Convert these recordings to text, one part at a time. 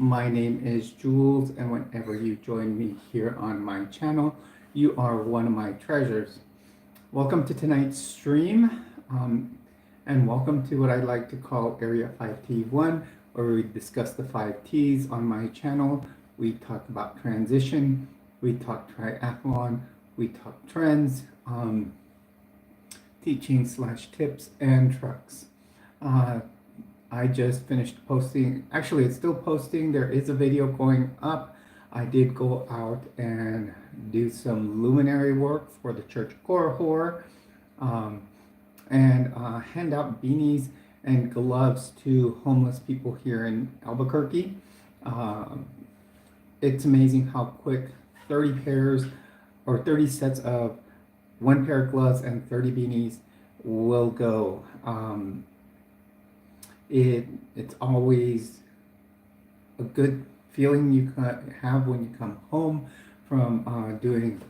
My name is Jules, and whenever you join me here on my channel, you are one of my treasures. Welcome to tonight's stream, and welcome to what I like to call Area 5T1, where we discuss the 5Ts on my channel. We talk about transition, we talk triathlon, we talk trends, teaching/tips, and trucks. I just finished posting, actually it's still posting, there is a video going up. I did go out and do some luminary work for the Church of Korihor, and hand out beanies and gloves to homeless people here in Albuquerque. It's amazing how quick 30 pairs or 30 sets of one pair of gloves and 30 beanies will go. It's always a good feeling you have when you come home from doing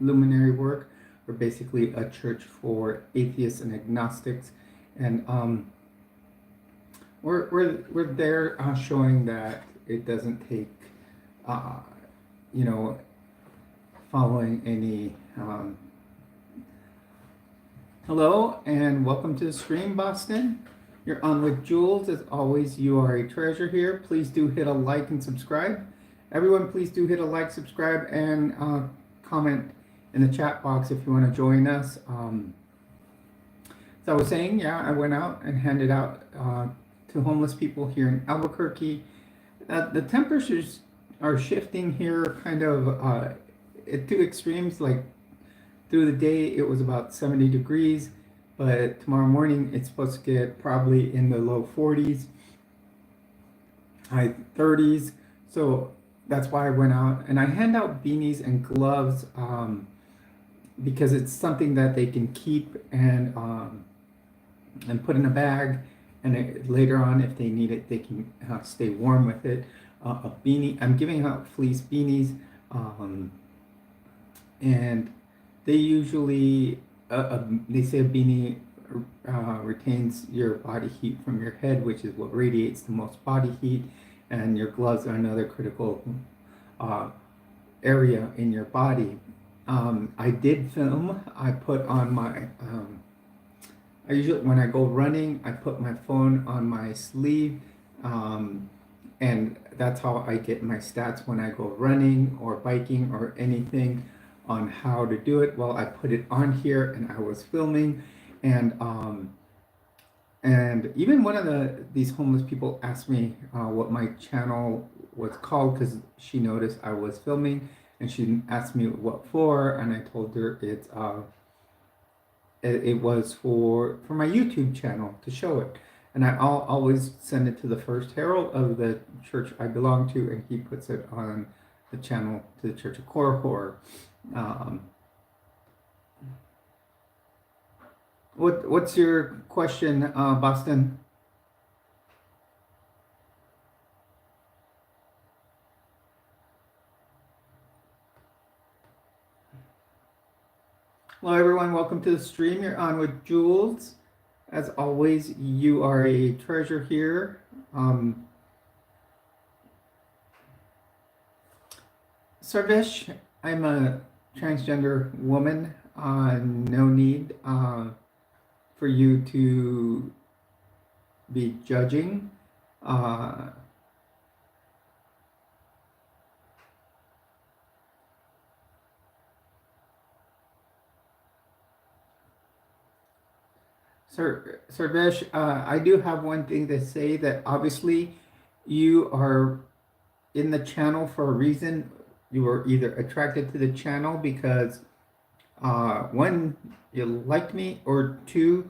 luminary work. We're basically a church for atheists and agnostics, and we're there showing that it doesn't take following any. Hello and welcome to the stream, Boston. You're on with Jules. As always, you are a treasure here. Please do hit a like and subscribe. Everyone, please do hit a like, subscribe, and comment in the chat box if you want to join us. As I was saying, yeah, I went out and handed out to homeless people here in Albuquerque. The temperatures are shifting here kind of at two extremes. Like through the day, it was about 70 degrees. But tomorrow morning, it's supposed to get probably in the low 40s, high 30s. So that's why I went out. And I hand out beanies and gloves because it's something that they can keep and put in a bag. And later on, if they need it, they can stay warm with it. A beanie, I'm giving out fleece beanies. And they usually... they say a beanie retains your body heat from your head, which is what radiates the most body heat, and your gloves are another critical area in your body. I did film. I put on my, I usually, when I go running, I put my phone on my sleeve, and that's how I get my stats when I go running or biking or anything on how to do it. Well, I put it on here and I was filming, and even one of these homeless people asked me what my channel was called, because she noticed I was filming, and she asked me what for, and I told her it was for my YouTube channel, to show it. And I'll always send it to the first herald of the church I belong to, and he puts it on the channel to the Church of Korihor. What's your question, Boston? Hello everyone, welcome to the stream. You're on with Jules. As always, you are a treasure here. Sarvesh, I'm a transgender woman. No need for you to be judging. Sarvesh, I do have one thing to say, that obviously you are in the channel for a reason. You were either attracted to the channel because one, you liked me, or two,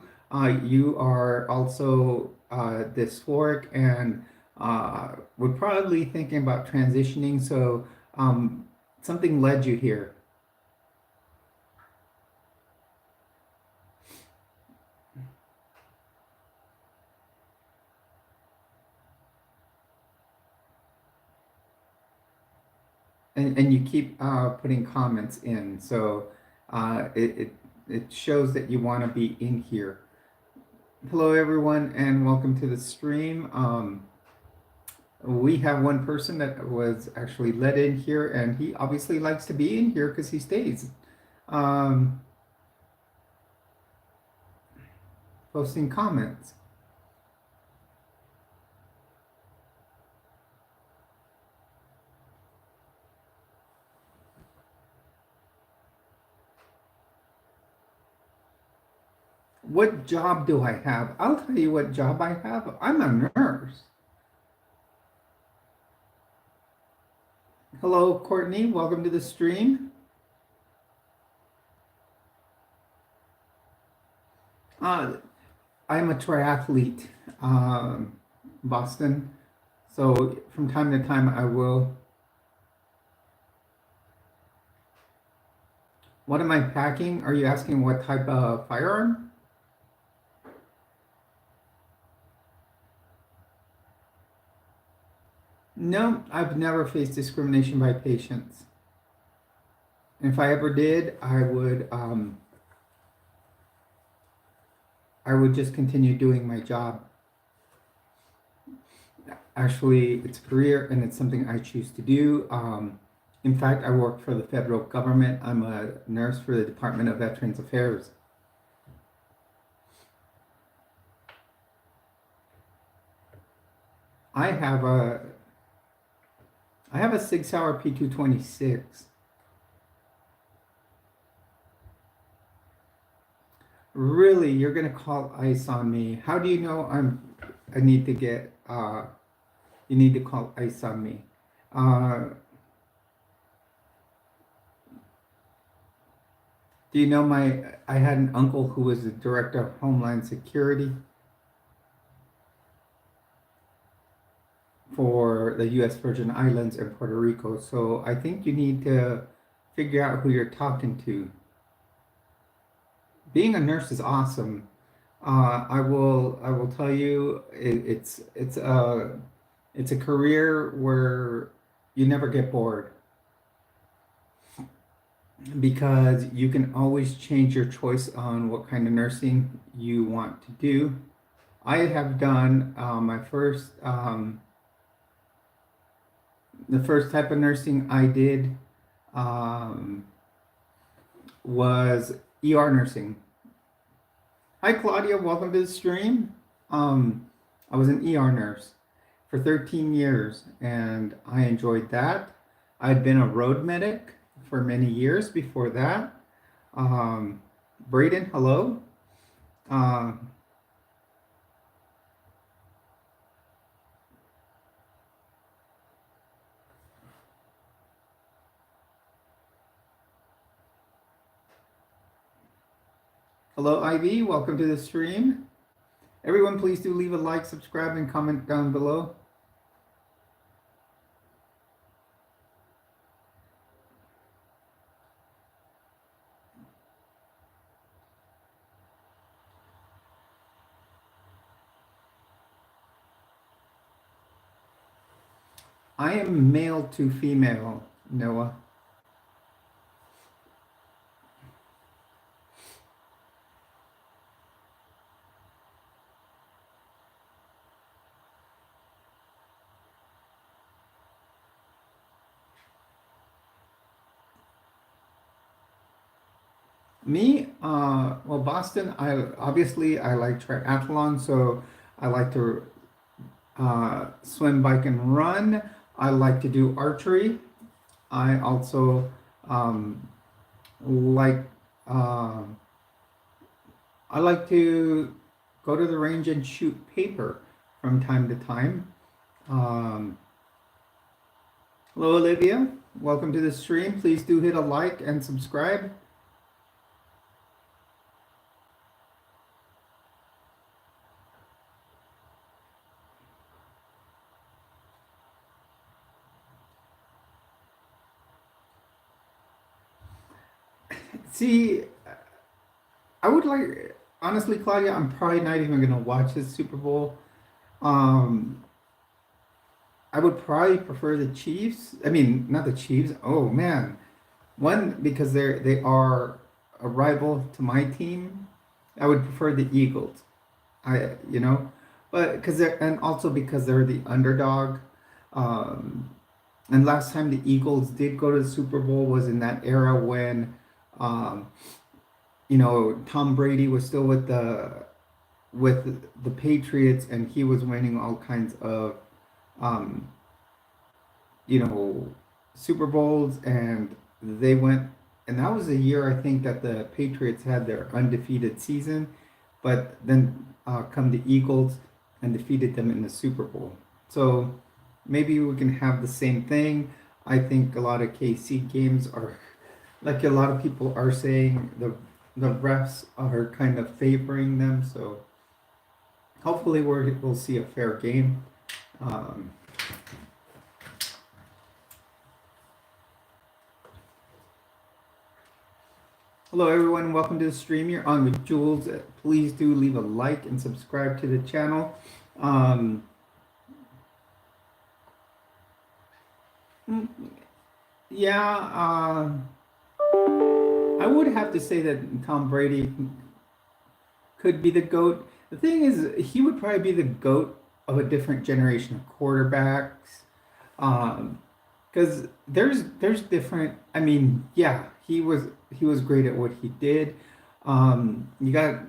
you are also dysphoric and would probably thinking about transitioning. So something led you here. And you keep putting comments in, so it shows that you want to be in here. Hello everyone, and welcome to the stream. We have one person that was actually let in here, and he obviously likes to be in here because he stays. Um, Posting comments. What job do I have? I'll tell you what job I have. I'm a nurse. Hello, Courtney. Welcome to the stream. Uh, I'm a triathlete, Boston. So from time to time, I will. What am I packing? Are you asking what type of firearm? No, I've never faced discrimination by patients. And if I ever did, I would just continue doing my job. Actually, it's a career and it's something I choose to do. In fact, I work for the federal government. I'm a nurse for the Department of Veterans Affairs. I have a I have a 6-hour P226. Really, you're gonna call ICE on me? How do you know I need to get you need to call ICE on me? Uh, do you know I had an uncle who was the director of Homeland Security for the U.S. Virgin Islands and Puerto Rico. So I think you need to figure out who you're talking to. Being a nurse is awesome. I will tell you it's a career where you never get bored because you can always change your choice on what kind of nursing you want to do. I have done my first the first type of nursing I did um, was ER nursing. Hi Claudia, welcome to the stream. I was an ER nurse for 13 years and I enjoyed that. I'd been a road medic for many years before that. Braden, hello. Uh, Hello Ivy, welcome to the stream. Everyone please do leave a like, subscribe, and comment down below. I am male to female, Noah. Me, well, Boston, I like triathlon, so I like to swim, bike, and run. I like to do archery. I also like um I like to go to the range and shoot paper from time to time. Um, Hello, Olivia. Welcome to the stream. Please do hit a like and subscribe. See, I would like, honestly, Claudia, I'm probably not even going to watch this Super Bowl. Um, I would probably prefer the Chiefs. I mean, not the Chiefs. Oh man, one because they are a rival to my team. I would prefer the Eagles. I but because they're and also because they're the underdog. Um, and last time the Eagles did go to the Super Bowl was in that era when, um, Tom Brady was still with the Patriots, and he was winning all kinds of, um, you know, Super Bowls, and they went, and that was a year I think that the Patriots had their undefeated season, but then come the Eagles and defeated them in the Super Bowl. So maybe we can have the same thing. I think a lot of KC games are, like a lot of people are saying, the refs are kind of favoring them. So hopefully we'll see a fair game. Um, Hello everyone, welcome to the stream. You're on with Jules. Please do leave a like and subscribe to the channel. Um, yeah, I would have to say that Tom Brady could be the GOAT. The thing is, he would probably be the GOAT of a different generation of quarterbacks. Because there's different. I mean, yeah, he was great at what he did. You got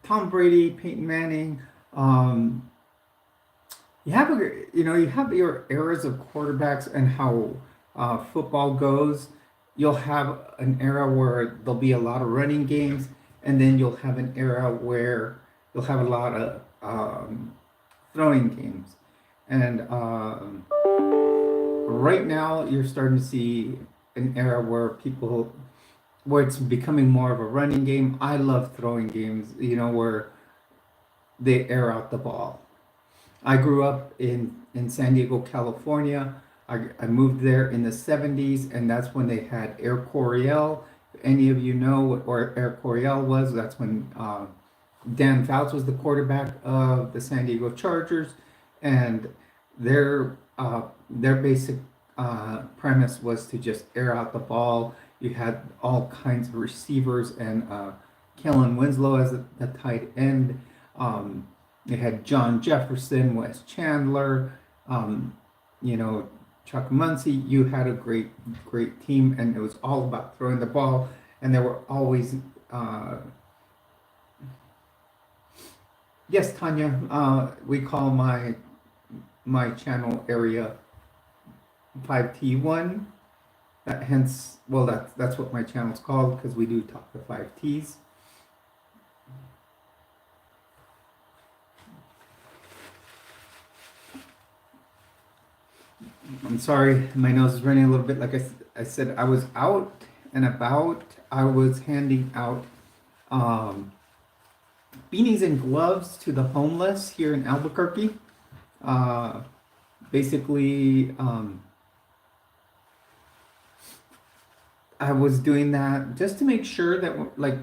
Tom Brady, Peyton Manning. You have your eras of quarterbacks and how football goes. You'll have an era where there'll be a lot of running games, and then you'll have an era where you'll have a lot of throwing games. And right now, you're starting to see an era where it's becoming more of a running game. I love throwing games, where they air out the ball. I grew up in San Diego, California. I moved there in the 70s, and that's when they had Air Coryell. If any of you know what Air Coryell was, that's when Dan Fouts was the quarterback of the San Diego Chargers, and their basic premise was to just air out the ball. You had all kinds of receivers, and Kellen Winslow as the tight end. You had John Jefferson, Wes Chandler, Chuck Muncie. You had a great team, and it was all about throwing the ball. And there were always, yes, Tanya, we call my channel area 5T1. Hence, well, that's what my channel's called, because we do talk to 5Ts. I'm sorry, my nose is running a little bit. Like I said, I was out and about. I was handing out beanies and gloves to the homeless here in Albuquerque. Basically, I was doing that just to make sure that, like,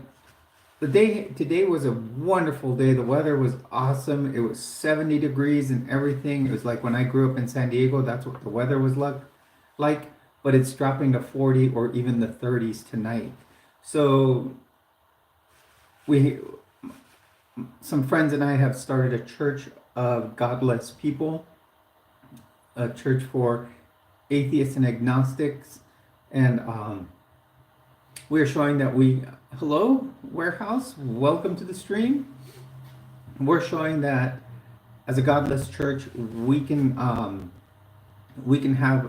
today was a wonderful day. The weather was awesome. It was 70 degrees and everything. It was like when I grew up in San Diego, that's what the weather was like, but it's dropping to 40 or even the 30s tonight. So some friends and I have started a church of godless people, a church for atheists and agnostics, and we're showing that hello, Warehouse, welcome to the stream. We're showing that as a godless church, we can have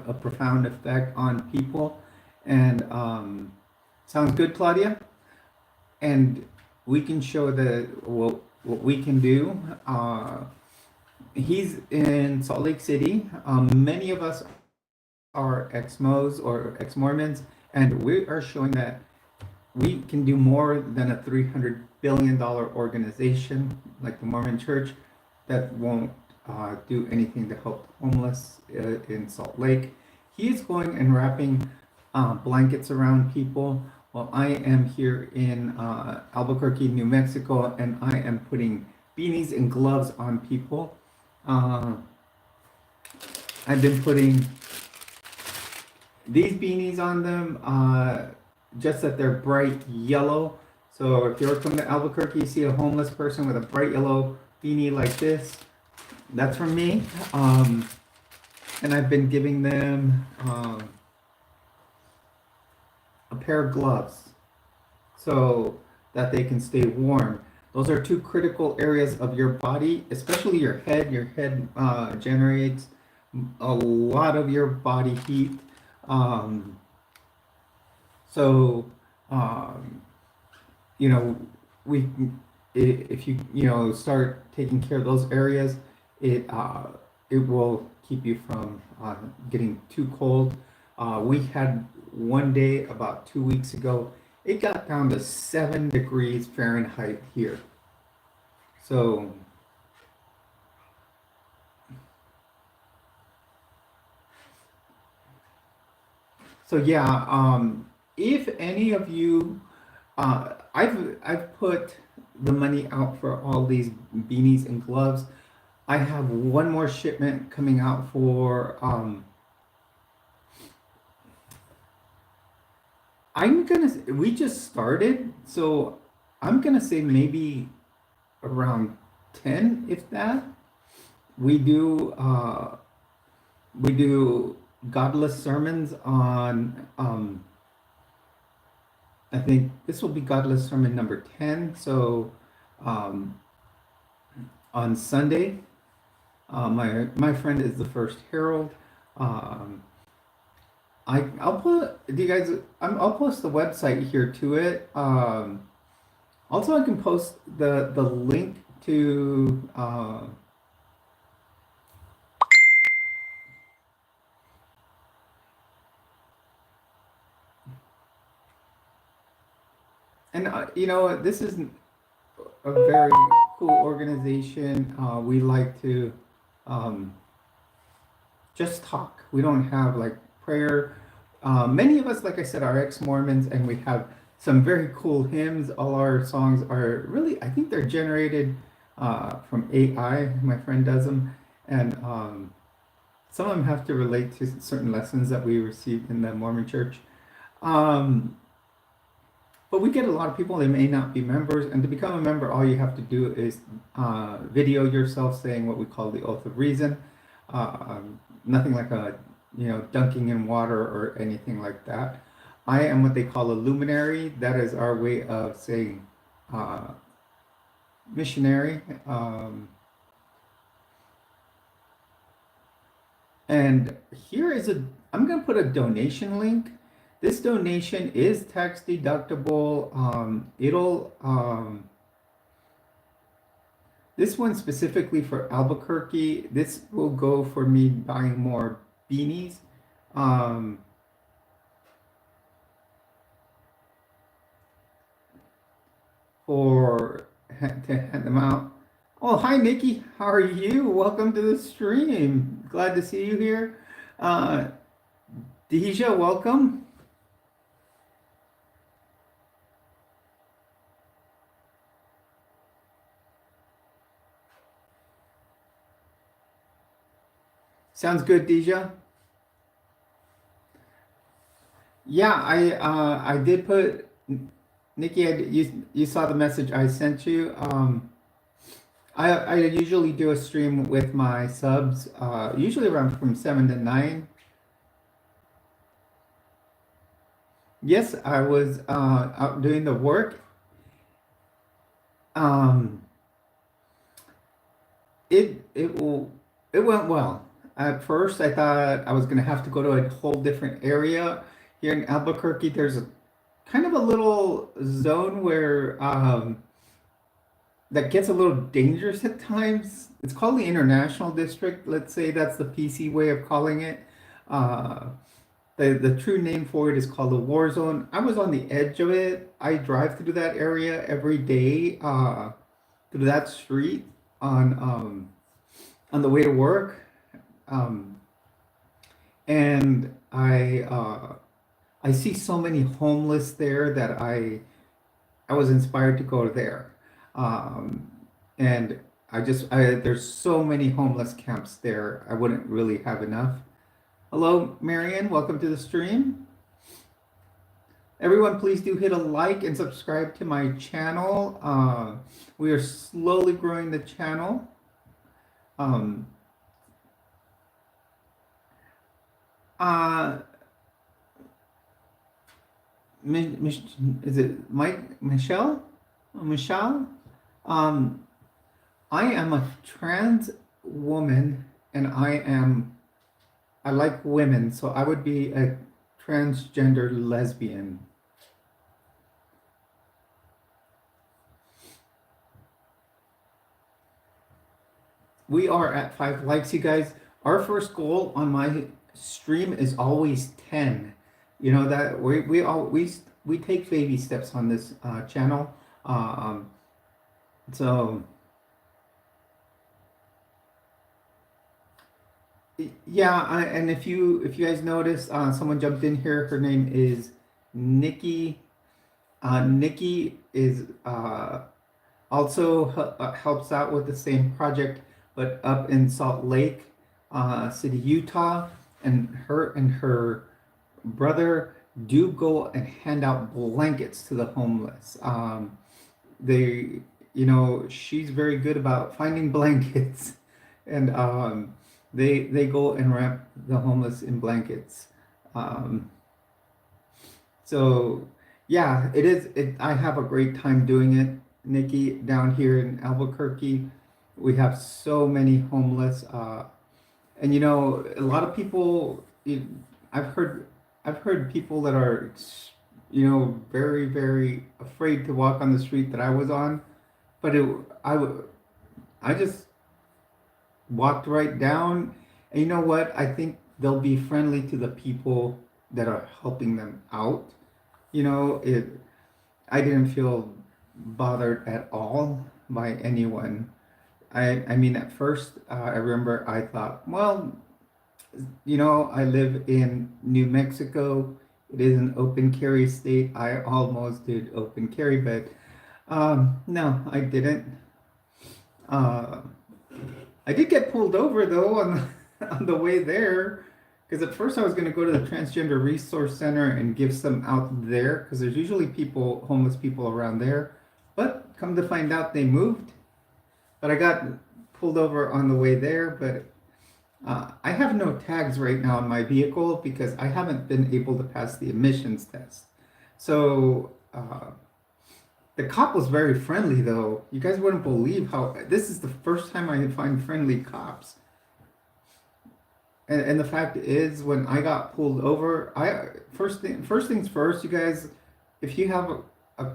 a profound effect on people. And sounds good, Claudia? And we can show what we can do. He's in Salt Lake City. Many of us are ex-Mos or ex-Mormons, and we are showing that we can do more than a $300 billion organization like the Mormon Church that won't do anything to help the homeless in Salt Lake. He is going and wrapping blankets around people while I am here in Albuquerque, New Mexico, and I am putting beanies and gloves on people. I've been putting these beanies on them, just that they're bright yellow. So if you ever come to Albuquerque, you see a homeless person with a bright yellow beanie like this, that's from me. and I've been giving them a pair of gloves so that they can stay warm. Those are two critical areas of your body, especially your head. Your head generates a lot of your body heat. Um, so, um, you know, we if you start taking care of those areas, it it will keep you from getting too cold. We had one day about 2 weeks ago. It got down to 7 degrees Fahrenheit here. So yeah. If any of you, I've put the money out for all these beanies and gloves. I have one more shipment coming out for we just started, so I'm gonna say maybe around 10, if that. We do we do godless sermons on I think this will be godless sermon number 10. So um on Sunday, my friend is the first herald. Um I'll put do you guys I'll post the website here to it. Also I can post the link to and this is a very cool organization. We like to um, just talk. We don't have like prayer. Many of us, like I said, are ex-Mormons, and we have some very cool hymns. All our songs are really, I think they're generated from AI. My friend does them, and some of them have to relate to certain lessons that we received in the Mormon Church. Um, but we get a lot of people, they may not be members, and to become a member, all you have to do is video yourself saying what we call the Oath of Reason. Nothing like a, dunking in water or anything like that. I am what they call a luminary. That is our way of saying missionary. And here is I'm going to put a donation link. This donation is tax deductible. This one specifically for Albuquerque. This will go for me buying more beanies. To hand them out. Oh, hi, Nikki. How are you? Welcome to the stream. Glad to see you here. Deja, welcome. Sounds good, Deja. Yeah, I did put Nikki. You saw the message I sent you. I usually do a stream with my subs, usually around from 7 to 9. Yes, I was out doing the work. It went well. At first, I thought I was gonna have to go to a whole different area. Here in Albuquerque, there's kind of a little zone where that gets a little dangerous at times. It's called the International District. Let's say that's the PC way of calling it. The true name for it is called the War Zone. I was on the edge of it. I drive through that area every day, through that street on the way to work, and I see so many homeless there that I was inspired to go there, and there's so many homeless camps there. I wouldn't really have enough. Hello, Marion. Welcome to the stream. Everyone, please do hit a like and subscribe to my channel. We are slowly growing the channel. Uh, is it Mike Michelle? Michelle? Um, I am a trans woman, and I like women, so I would be a transgender lesbian. We are at 5 likes, you guys. Our first goal on my stream is always 10. You know that we take baby steps on this channel. Um, so yeah, and if you guys notice, someone jumped in here. Her name is Nikki. Nikki is also helps out with the same project, but up in Salt Lake City, Utah. And her brother do go and hand out blankets to the homeless. They, she's very good about finding blankets, and they go and wrap the homeless in blankets. Um, so yeah, it is. I have a great time doing it, Nikki. Down here in Albuquerque, we have so many homeless, and a lot of people. I've heard, I've heard people that are, very very afraid to walk on the street that I was on, but I just walked right down, and you know what? I think they'll be friendly to the people that are helping them out. It I didn't feel bothered at all by anyone. I mean, at first, I remember I thought, well, I live in New Mexico. It is an open carry state. I almost did open carry, but no, I didn't. Uh, I did get pulled over though on on the way there, because at first I was going to go to the Transgender Resource Center and give some out there, because there's usually homeless people around there. But come to find out, they moved. But I got pulled over on the way there. But I have no tags right now in my vehicle because I haven't been able to pass the emissions test. So the cop was very friendly, though. You guys wouldn't believe how this is the first time I find friendly cops. And the fact is, when I got pulled over, first things first, you guys, if you have a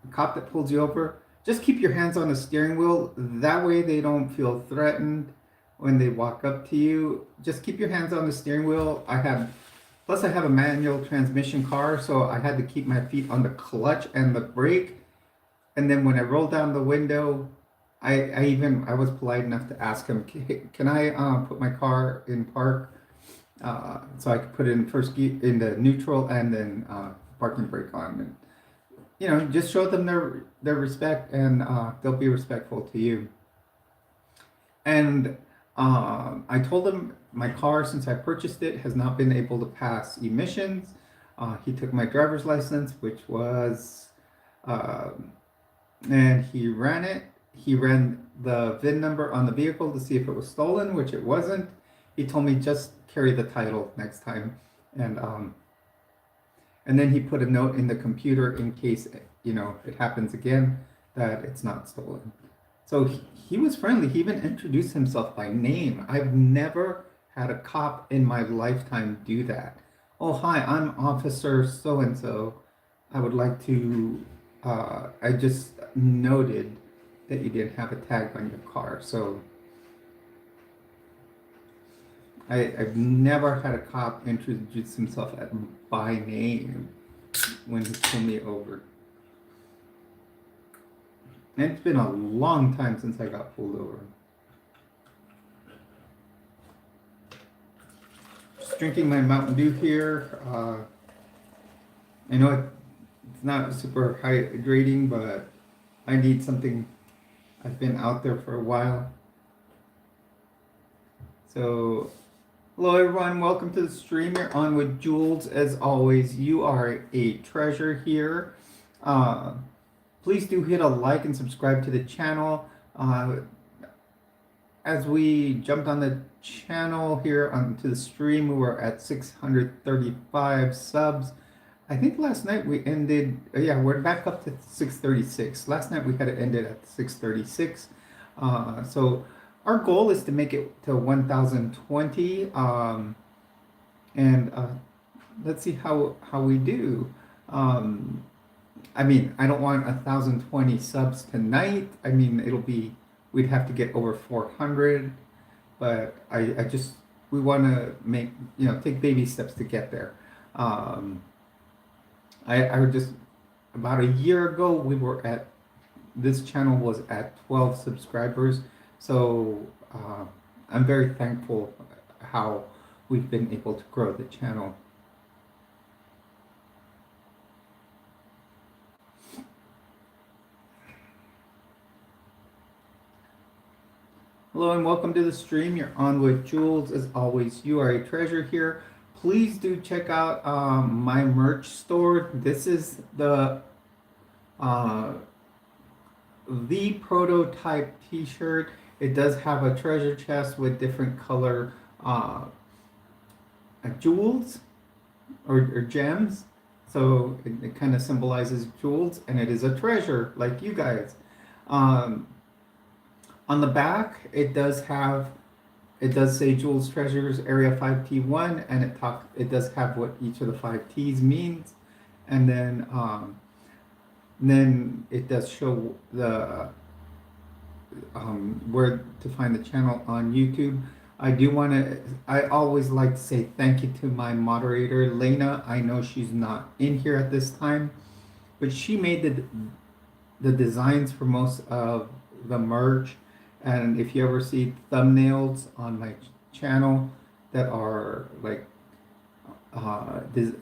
cop that pulls you over, just keep your hands on the steering wheel. That way they don't feel threatened when they walk up to you. Just keep your hands on the steering wheel. Plus I have a manual transmission car, so I had to keep my feet on the clutch and the brake. And then when I rolled down the window, I was polite enough to ask him, can I put my car in park, so I could put it in first gear, in the neutral, and then parking brake on, and just show them their respect, and they'll be respectful to you. And I told him my car, since I purchased it, has not been able to pass emissions. He took my driver's license, which was, and he ran it. He ran the VIN number on the vehicle to see if it was stolen, which it wasn't. He told me just carry the title next time, and then he put a note in the computer in case it happens again, that it's not stolen. So he was friendly. He even introduced himself by name. I've never had a cop in my lifetime do that. Oh, hi, I'm Officer so and so. I would like to. I just noted that you didn't have a tag on your car. So I've never had a cop introduce himself by name when he pulled me over. And it's been a long time since I got pulled over. Just drinking my Mountain Dew here. I know it's not super hydrating, but I need something. I've been out there for a while. So, hello everyone, welcome to the stream. You're on with Jules. As always, you are a treasure here. Please do hit a like and subscribe to the channel. as we jumped on the channel here onto the stream, we were at 635 subs. I think last night we ended, yeah, we're back up to 636. Last night we had it ended at 636. So our goal is to make it to 1020. And let's see how we do. I mean, I don't want 1020 subs tonight. I mean, we'd have to get over 400, but I just, we want to make, take baby steps to get there. I would just, about a year ago, this channel was at 12 subscribers. So I'm very thankful how we've been able to grow the channel. Hello and welcome to the stream. You're on with Jules. As always, you are a treasure here. Please do check out my merch store. This is the prototype t-shirt. It does have a treasure chest with different color jewels or gems. So it kind of symbolizes jewels, and it is a treasure like you guys. On the back, it does say Jules Treasures Area 5T1, and it does have what each of the 5 T's means, and then it does show the where to find the channel on YouTube. I always like to say thank you to my moderator, Lena. I know she's not in here at this time, but she made the designs for most of the merch. And if you ever see thumbnails on my channel that are like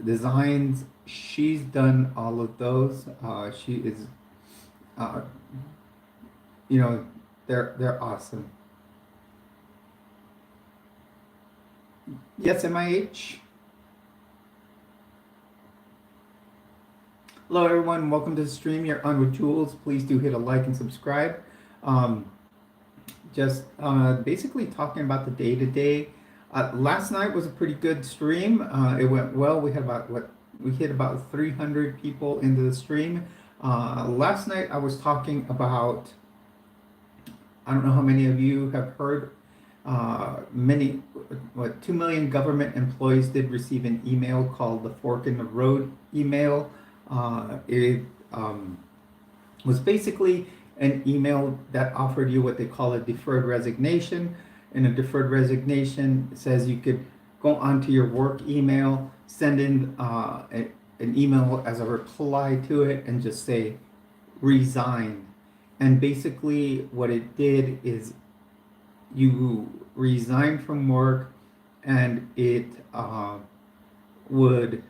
designs, she's done all of those. She is, they're awesome. Yes, MIH. Hello, everyone. Welcome to the stream. You're on with Jules. Please do hit a like and subscribe. Just basically talking about the day-to-day. Last night was a pretty good stream. It went well. We hit about 300 people into the stream. Last night I was talking about, I don't know how many of you have heard, 2 million government employees did receive an email called the Fork in the Road email. It was basically an email that offered you what they call a deferred resignation. And a deferred resignation says you could go onto your work email, send in an email as a reply to it, and just say resign. And basically what it did is you resign from work, and it would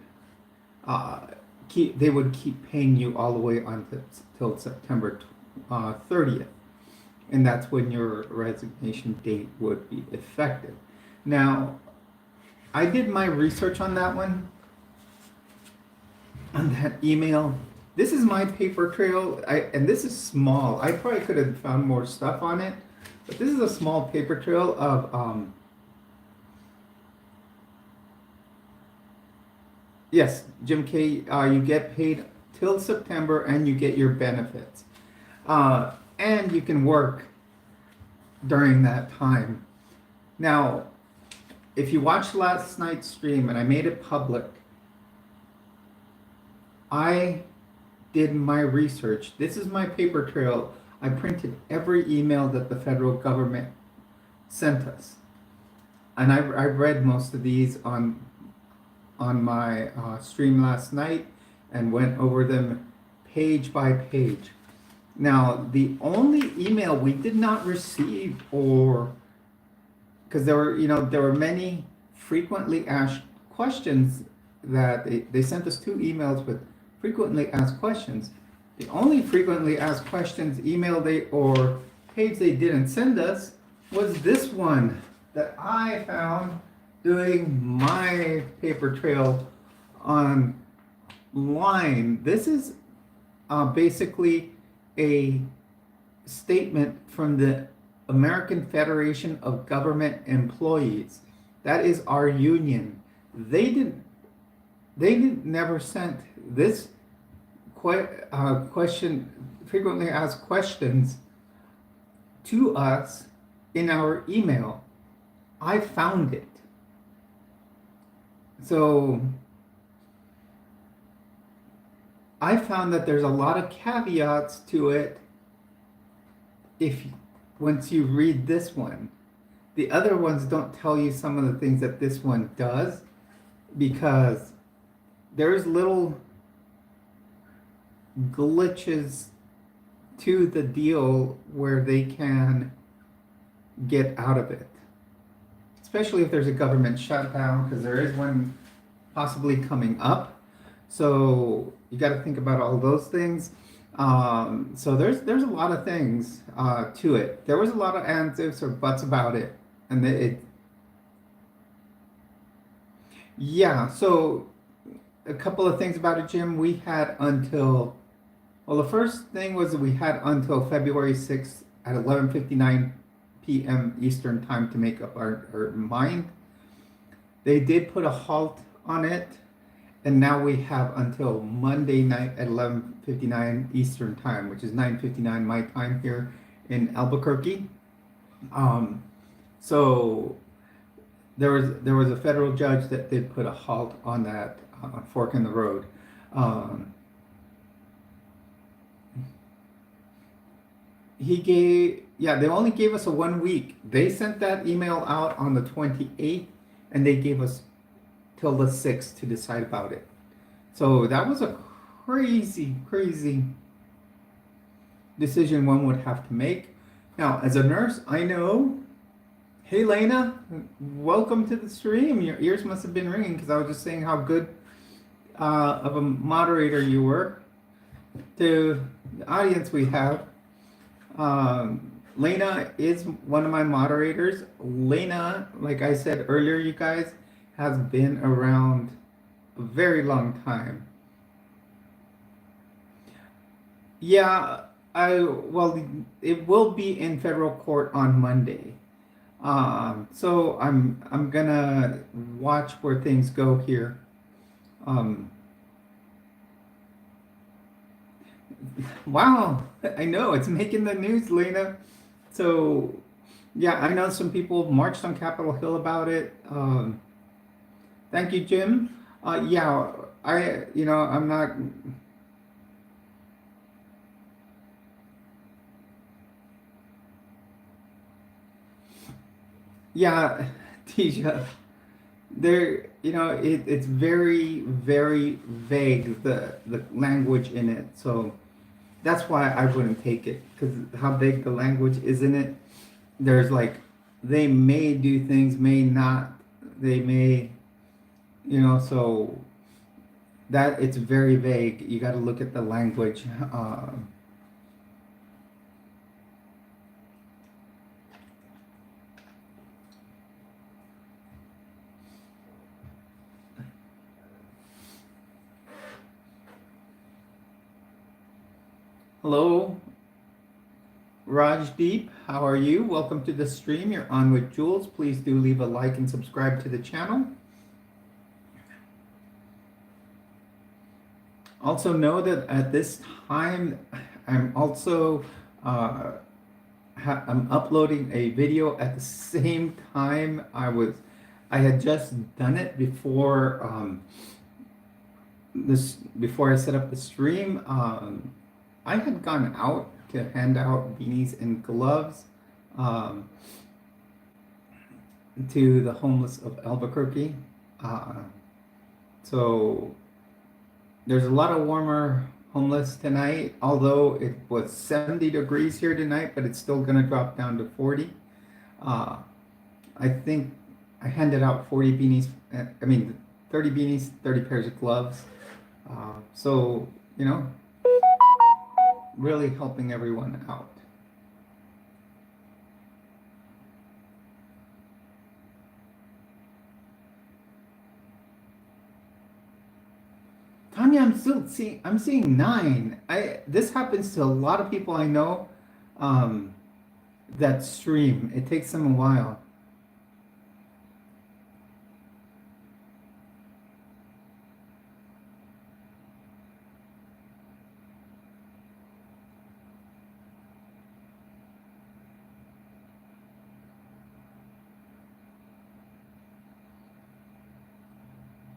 keep paying you all the way until September 30th, and that's when your resignation date would be effective. Now, I did my research on that one, on that email. This is my paper trail, and this is small. I probably could have found more stuff on it, but this is a small paper trail of yes, Jim K. You get paid till September, and you get your benefits. And you can work during that time. Now, if you watched last night's stream, and I made it public, I did my research. This is my paper trail. I printed every email that the federal government sent us. And I read most of these on my stream last night and went over them page by page. Now, the only email we did not receive, because there were many frequently asked questions that they sent us 2 emails with frequently asked questions. The only frequently asked questions email or page they didn't send us was this one that I found doing my paper trail online. This is basically a statement from the American Federation of Government Employees. That is our union. They did. They did, never sent this question, frequently asked questions, to us in our email. I found it. So I found that there's a lot of caveats to it if once you read this one. The other ones don't tell you some of the things that this one does, because there's little glitches to the deal where they can get out of it. Especially if there's a government shutdown, because there is one possibly coming up. So you got to think about all those things. So there's a lot of things to it. There was a lot of ands, ifs, or buts about it, and yeah. So a couple of things about it, Jim. We had until, well, the first thing was that we had until February 6th at 11:59 p.m. Eastern time to make up our mind. They did put a halt on it, and now we have until Monday night at 11:59 Eastern time, which is 9:59 my time here in Albuquerque. So there was a federal judge that did put a halt on that fork in the road. They only gave us a 1 week. They sent that email out on the 28th, and they gave us till the 6th to decide about it. So that was a crazy, crazy decision one would have to make. Now, as a nurse, I know. Hey, Lena, welcome to the stream. Your ears must have been ringing because I was just saying how good of a moderator you were to the audience we have. Lena is one of my moderators. Lena, like I said earlier, you guys, has been around a very long time. Yeah, well, it will be in federal court on Monday. So I'm gonna watch where things go here. Wow, I know it's making the news, Lena. So yeah, I know some people marched on Capitol Hill about it. Thank you, Jim. Yeah, I'm not. Yeah, Tisha, it's very, very vague, the language in it. So that's why I wouldn't take it, because how vague the language is in it. There's like, they may do things, may not, they may, so that it's very vague. You got to look at the language. Hello, Rajdeep, how are you? Welcome to the stream. You're on with Jules. Please do leave a like and subscribe to the channel. Also know that at this time, I'm also I'm uploading a video at the same time. I had just done it before before I set up the stream. I had gone out to hand out beanies and gloves to the homeless of Albuquerque. So there's a lot of warmer homeless tonight, although it was 70 degrees here tonight, but it's still going to drop down to 40. I think I handed out 30 beanies, 30 pairs of gloves. So, really helping everyone out. Tanya, I'm seeing 9. This happens to a lot of people I know. that stream. It takes them a while.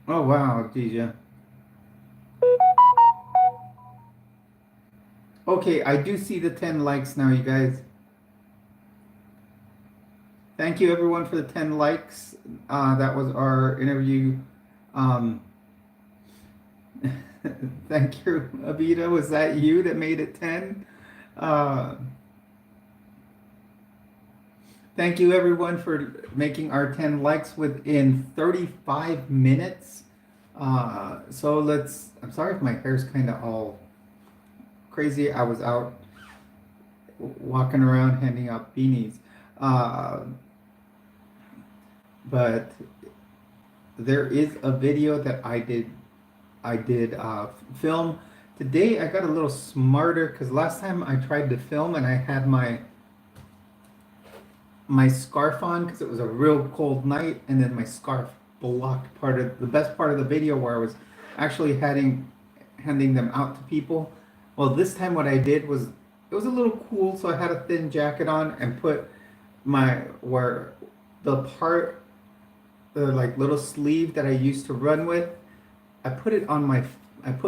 Oh wow, DJ. Okay, I do see the 10 likes now, you guys. Thank you everyone for the 10 likes. That was our interview. Um, thank you, Abida. Was that you that made it 10? Uh, thank you everyone for making our 10 likes within 35 minutes. So I'm sorry if my hair's kind of all crazy. I was out walking around handing out beanies. Uh, but there is a video that I did film today. I got a little smarter because last time I tried to film and I had my scarf on because it was a real cold night, and then my scarf blocked part of the best part of the video where I was actually handing them out to people. Well, this time what I did was it was a little cool, so I had a thin jacket on and put my where the part the like little sleeve that I used to run with. I put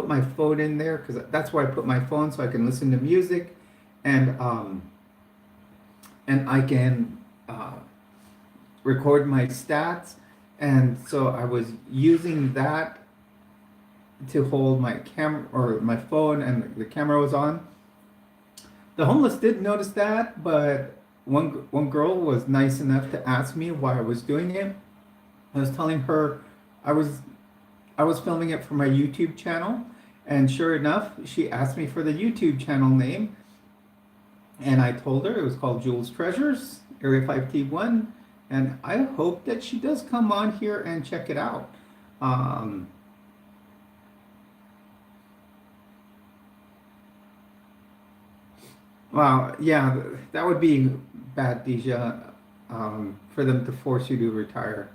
my phone in there because that's where I put my phone so I can listen to music, and I can record my stats. And so I was using that to hold my camera or my phone, and the camera was on. The homeless did notice that, but one girl was nice enough to ask me why I was doing it. I was telling her I was I was filming it for my YouTube channel, and sure enough, she asked me for the YouTube channel name, and I told her it was called Jules Treasures, Area 5T1, and I hope that she does come on here and check it out. Um, Wow, yeah, that would be bad, Deja, for them to force you to retire.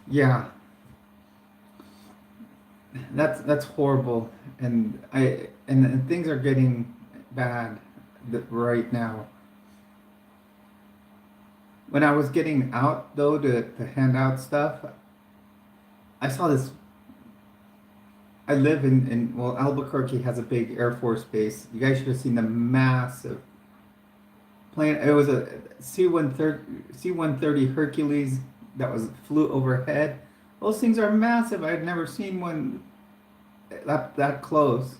Yeah, that's horrible, and things are getting bad right now. When I was getting out though to hand out stuff, I saw this. I live in well, Albuquerque has a big Air Force base. You guys should have seen the massive plane. It was a C-130 Hercules that was flew overhead. Those things are massive. I'd never seen one that close.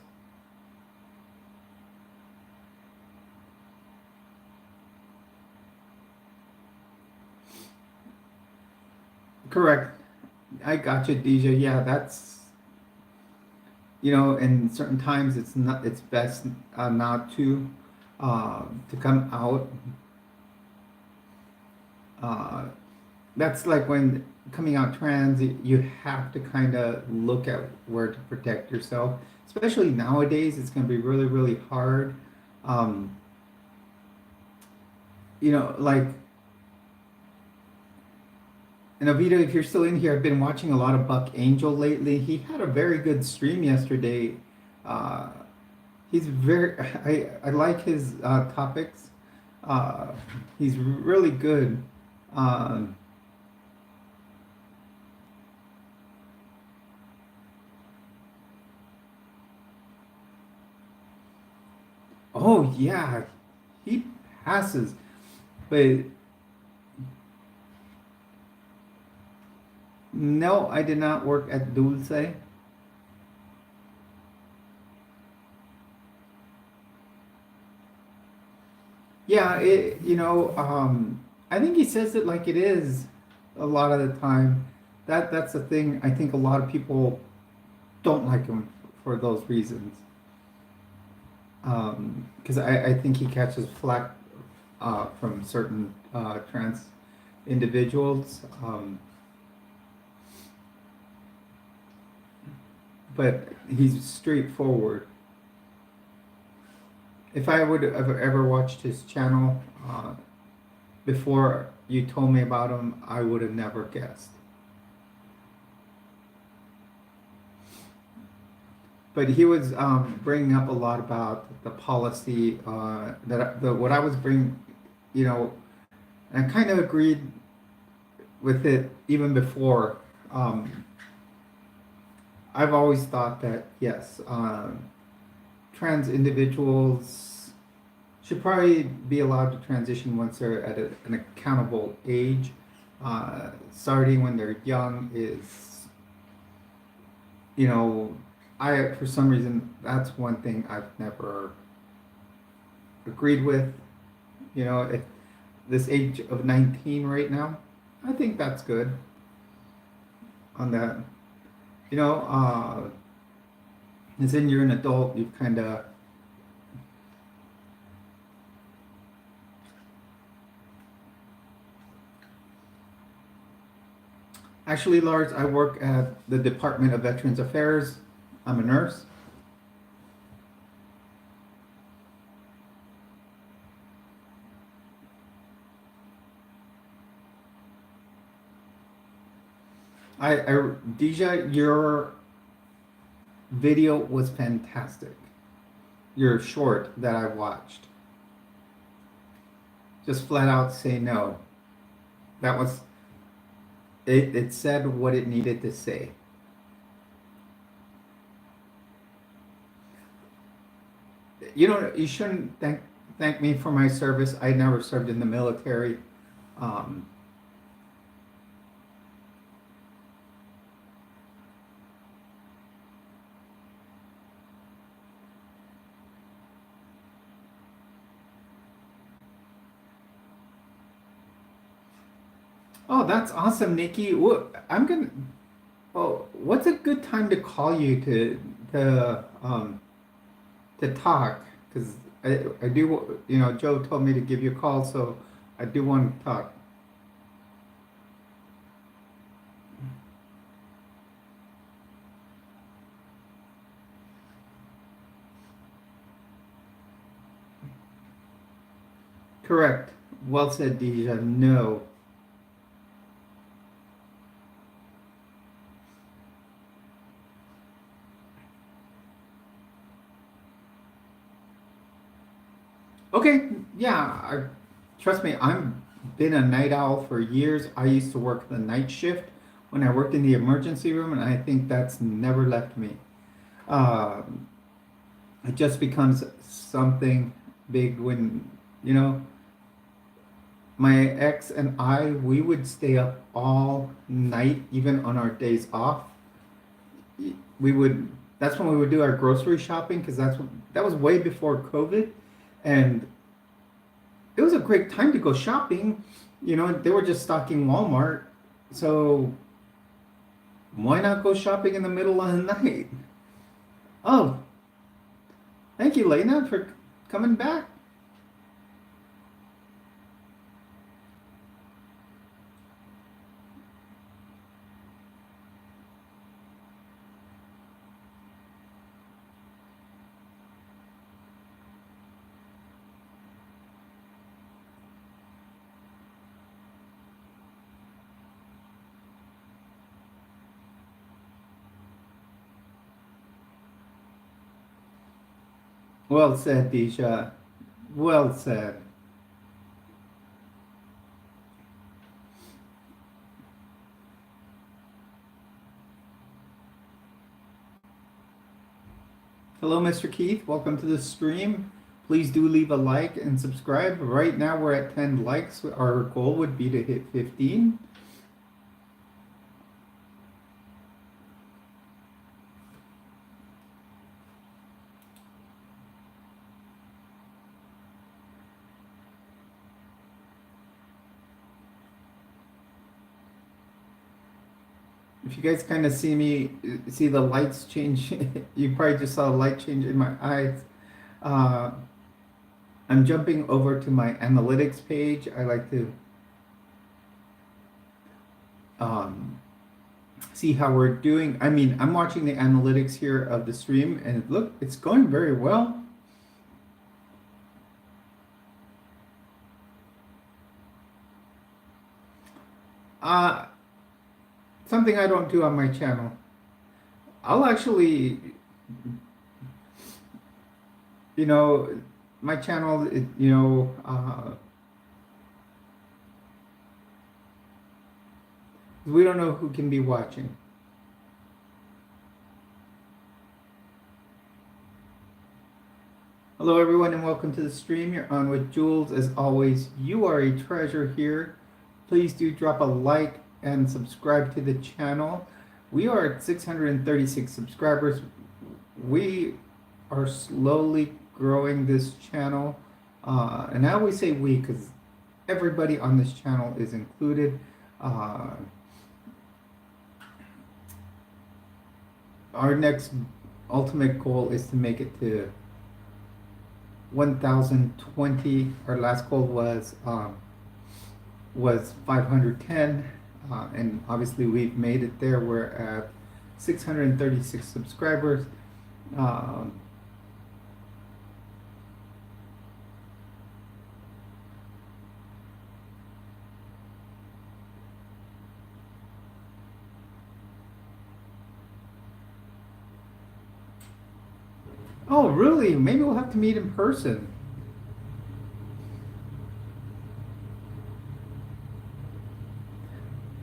Correct. I got you, Deja. Yeah, that's in certain times it's best not to come out. Uh, that's like when coming out trans, you have to kind of look at where to protect yourself. Especially nowadays, it's going to be really, really hard. Um, like, and Avita, if you're still in here, I've been watching a lot of Buck Angel lately. He had a very good stream yesterday. Uh, he's very, I like his topics. Uh, he's really good. Um, oh yeah, he passes. But no, I did not work at Dulce. Yeah, I think he says it like it is a lot of the time. That's the thing. I think a lot of people don't like him for those reasons. Because I think he catches flack from certain trans individuals. But he's straightforward. If I would have ever watched his channel before you told me about him, I would have never guessed. But he was bringing up a lot about the policy what I was bringing, you know, and I kind of agreed with it even before. I've always thought that yes, trans individuals should probably be allowed to transition once they're at an accountable age. Starting when they're young is, you know, for some reason, that's one thing I've never agreed with. You know, at this age of 19 right now, I think that's good on that. You know, as in you're an adult, you've kind of actually, Lars, I work at the Department of Veterans Affairs. I'm a nurse. Deja, your video was fantastic. Your short that I watched. Just flat out say no. That was it. It said what it needed to say. You know, you shouldn't thank me for my service. I never served in the military. Um, oh, that's awesome, Nikki. I'm gonna. Oh, what's a good time to call you to talk? Because I do. You know, Joe told me to give you a call, so I do want to talk. Correct. Well said, Deja. No. Okay. Yeah. Trust me. I'm been a night owl for years. I used to work the night shift when I worked in the emergency room, and I think that's never left me. Uh, it just becomes something big when you know my ex and we would stay up all night, even on our days off. We would, that's when we would do our grocery shopping because that was way before COVID. And it was a great time to go shopping. You know, they were just stocking Walmart. So why not go shopping in the middle of the night? Oh, thank you, Lena, for coming back. Well said, Disha. Well said. Hello, Mr. Keith. Welcome to the stream. Please do leave a like and subscribe. Right now we're at 10 likes. Our goal would be to hit 15. If you guys kind of see the lights change, you probably just saw a light change in my eyes. Uh, I'm jumping over to my analytics page. I like to um, see how we're doing. I mean, I'm watching the analytics here of the stream, and look, it's going very well. Uh, Something I don't do on my channel. I'll actually, you know, my channel, we don't know who can be watching. Hello, everyone, and welcome to the stream. You're on with Jules. As always, you are a treasure here. Please do drop a like and subscribe to the channel. We are at 636 subscribers. We are slowly growing this channel. And I always say we because everybody on this channel is included. Our next ultimate goal is to make it to 1020. Our last goal was 510, and obviously we've made it there. We're at 636 subscribers. Oh, really? Maybe we'll have to meet in person.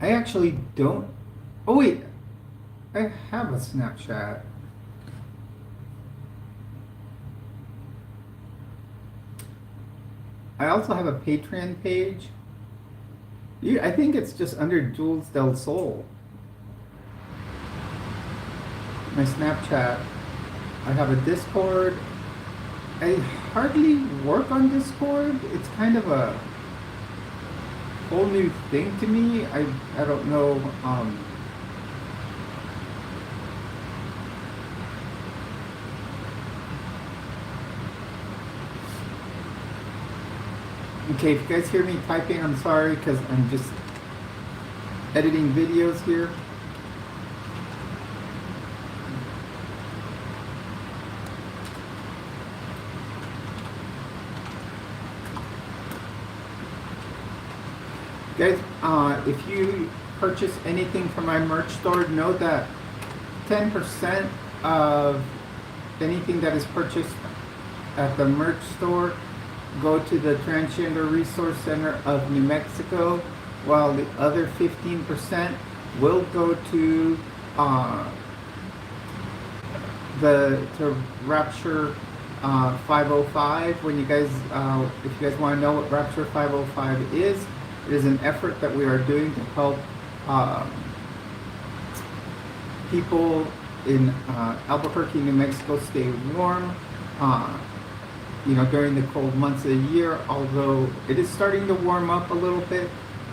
I actually don't. Oh, wait. I have a Snapchat. I also have a Patreon page. I think it's just under Jules del Sol. My Snapchat. I have a Discord. I hardly work on Discord. It's kind of a whole new thing to me. I don't know. Okay, if you guys hear me typing, I'm sorry because I'm just editing videos here. Guys, if you purchase anything from my merch store, know that 10% of anything that is purchased at the merch store go to the Transgender Resource Center of New Mexico, while the other 15% will go to to Rapture 505. When you guys, if you guys want to know what Rapture 505 is, it is an effort that we are doing to help people in Albuquerque, New Mexico stay warm, during the cold months of the year. Although it is starting to warm up a little bit,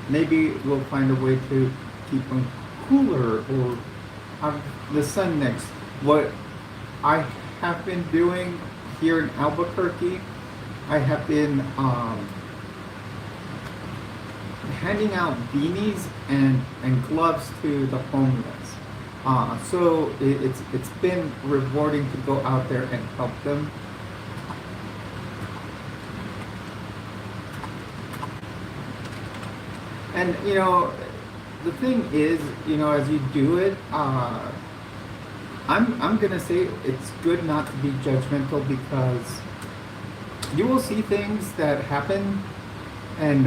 maybe we'll find a way to keep them cooler or have the sun next. What I have been doing here in Albuquerque, I have been handing out beanies and gloves to the homeless. So it's been rewarding to go out there and help them. And the thing is, as you do it, I'm gonna say it's good not to be judgmental, because you will see things that happen, and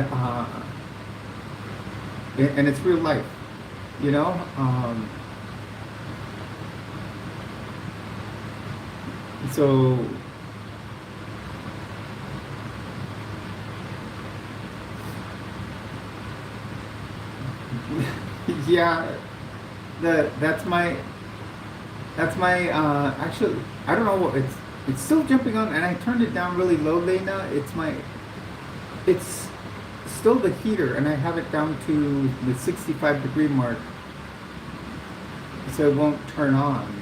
it's real life, so yeah, that's my actually, I don't know what it's still jumping on, and I turned it down really low, Lena. It's still the heater, and I have it down to the 65-degree mark, so it won't turn on.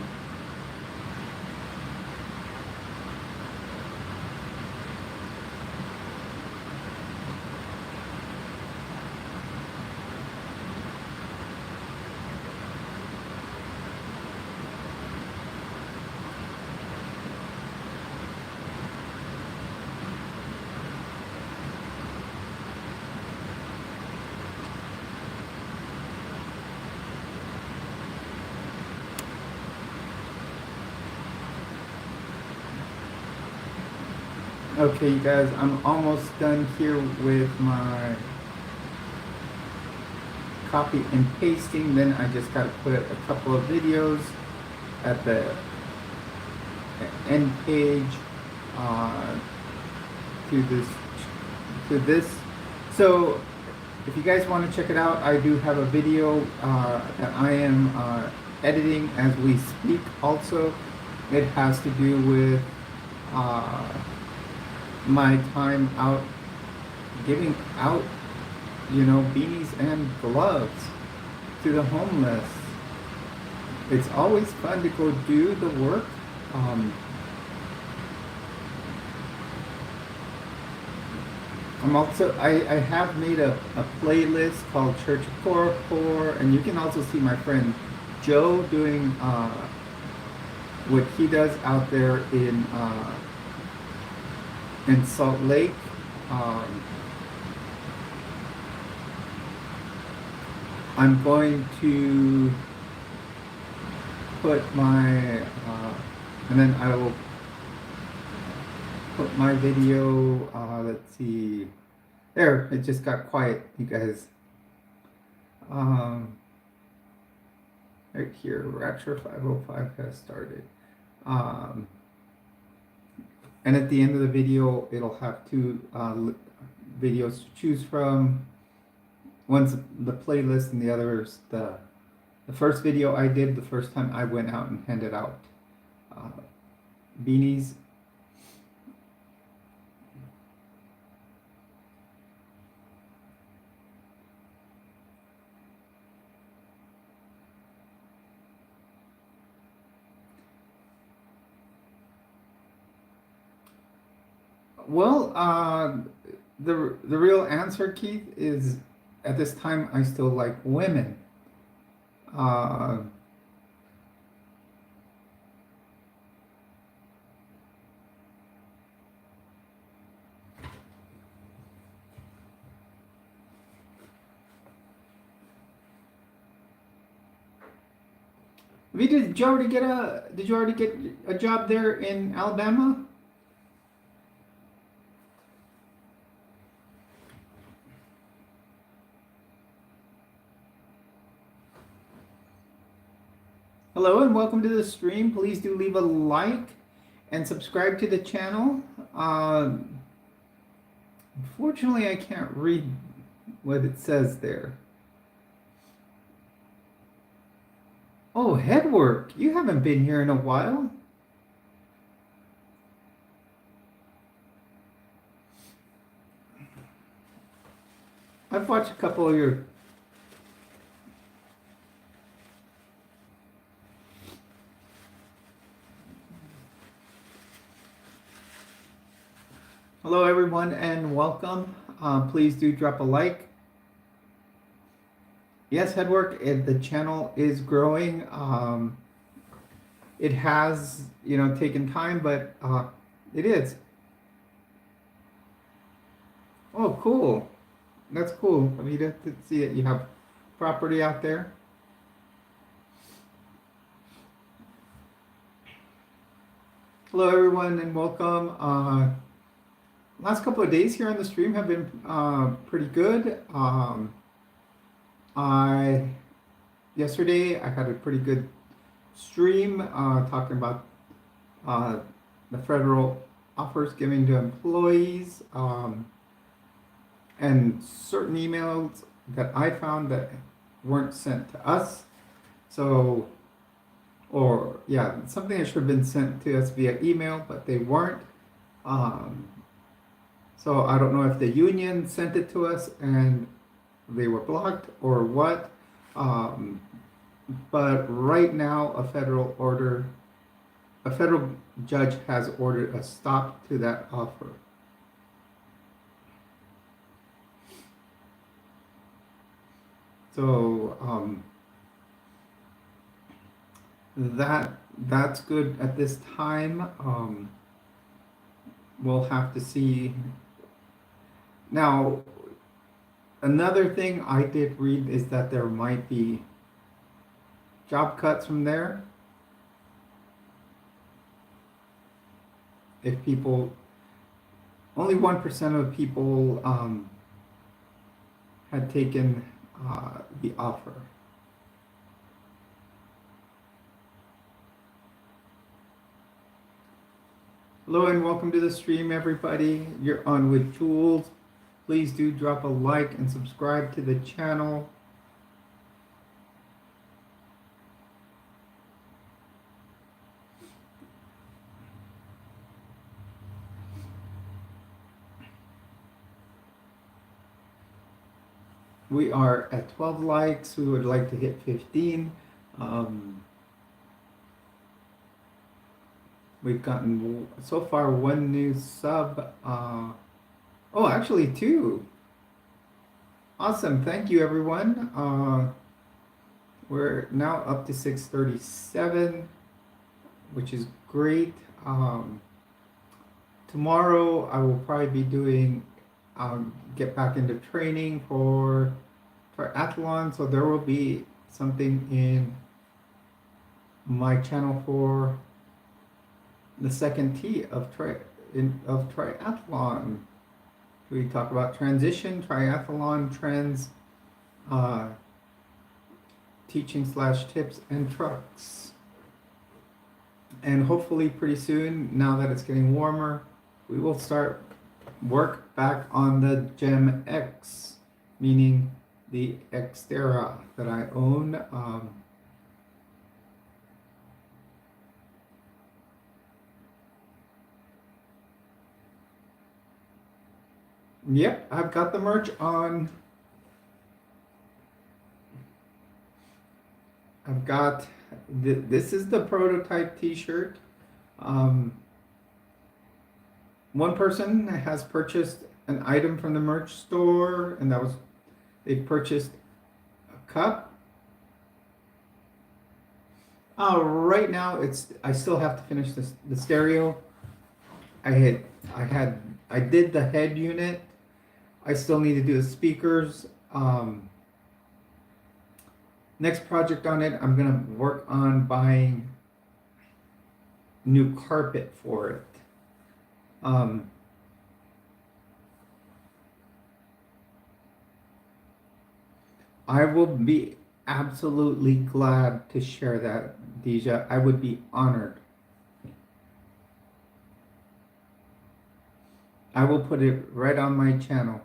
Okay, you guys, I'm almost done here with my copy and pasting. Then I just got to put a couple of videos at the end page uh, to this. So if you guys want to check it out, I do have a video that I am editing as we speak. Also, it has to do with uh, my time out giving out, beanies and gloves to the homeless. It's always fun to go do the work. Um, I have made a playlist called Church of Poor, and you can also see my friend Joe doing what he does out there in Salt Lake. Um, I'm going to put my, and then I will put my video, let's see, there, it just got quiet, you guys. Right here, Rapture 505 has started. And at the end of the video, it'll have two videos to choose from. One's the playlist and the other is the first video I did the first time I went out and handed out beanies. Well, the real answer, Keith, is at this time I still like women. Did you already get a job there in Alabama? Hello and welcome to the stream. Please do leave a like and subscribe to the channel. Unfortunately, I can't read what it says there. Oh, Headwork, you haven't been here in a while. I've watched a couple of your... Hello everyone and welcome. Please do drop a like. Yes, Headwork, the channel is growing. It has, taken time, but it is. Oh, cool. That's cool. I mean, to see that you have property out there. Hello everyone and welcome. Last couple of days here on the stream have been pretty good. Yesterday I had a pretty good stream talking about the federal offers given to employees and certain emails that I found that weren't sent to us. So, something that should have been sent to us via email, but they weren't. So I don't know if the union sent it to us and they were blocked or what. But right now, a federal judge has ordered a stop to that offer. So that's good at this time. We'll have to see. Now, another thing I did read is that there might be job cuts from there if people only 1% of people had taken the offer. Hello and welcome to the stream, everybody. You're on with Jules. Please do drop a like and subscribe to the channel. We are at 12 likes. We would like to hit 15. We've gotten so far one new sub. Oh, actually two. Awesome. Thank you, everyone. We're now up to 637, which is great. Tomorrow I will probably be doing, get back into training for triathlon. So there will be something in my channel for the second T of triathlon. We talk about transition, triathlon trends, teaching / tips and trucks. And hopefully pretty soon, now that it's getting warmer, we will start work back on the Gem X, meaning the Xterra that I own. Yep, I've got the merch on. I've got, this is the prototype t-shirt. One person has purchased an item from the merch store, and that was, they purchased a cup. Right now I still have to finish the stereo. I did the head unit. I still need to do the speakers. Next project on it, I'm gonna work on buying new carpet for it. I will be absolutely glad to share that, Deja. I would be honored. I will put it right on my channel.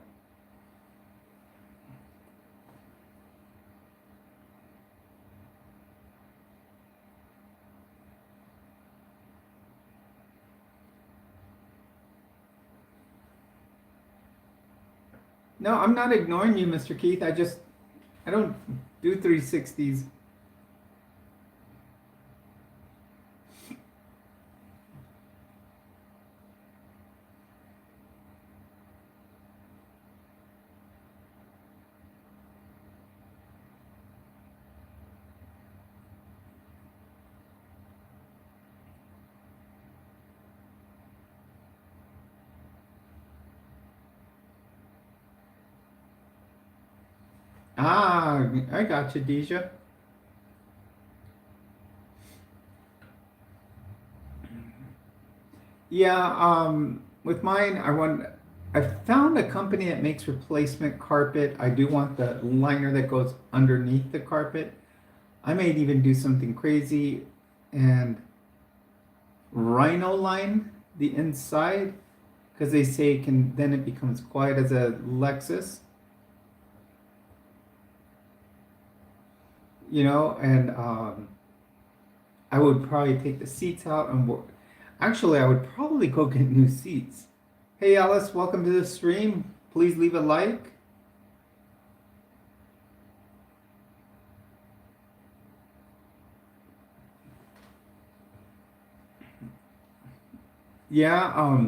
No, I'm not ignoring you, Mr. Keith. I don't do 360s. I got you, Deja. Yeah, with mine, I found a company that makes replacement carpet. I do want the liner that goes underneath the carpet. I might even do something crazy and rhino line the inside, because they say then it becomes quiet as a Lexus. You know, and I would probably take the seats out and work. Actually, I would probably go get new seats. Hey Alice, welcome to the stream. Please leave a like. Yeah,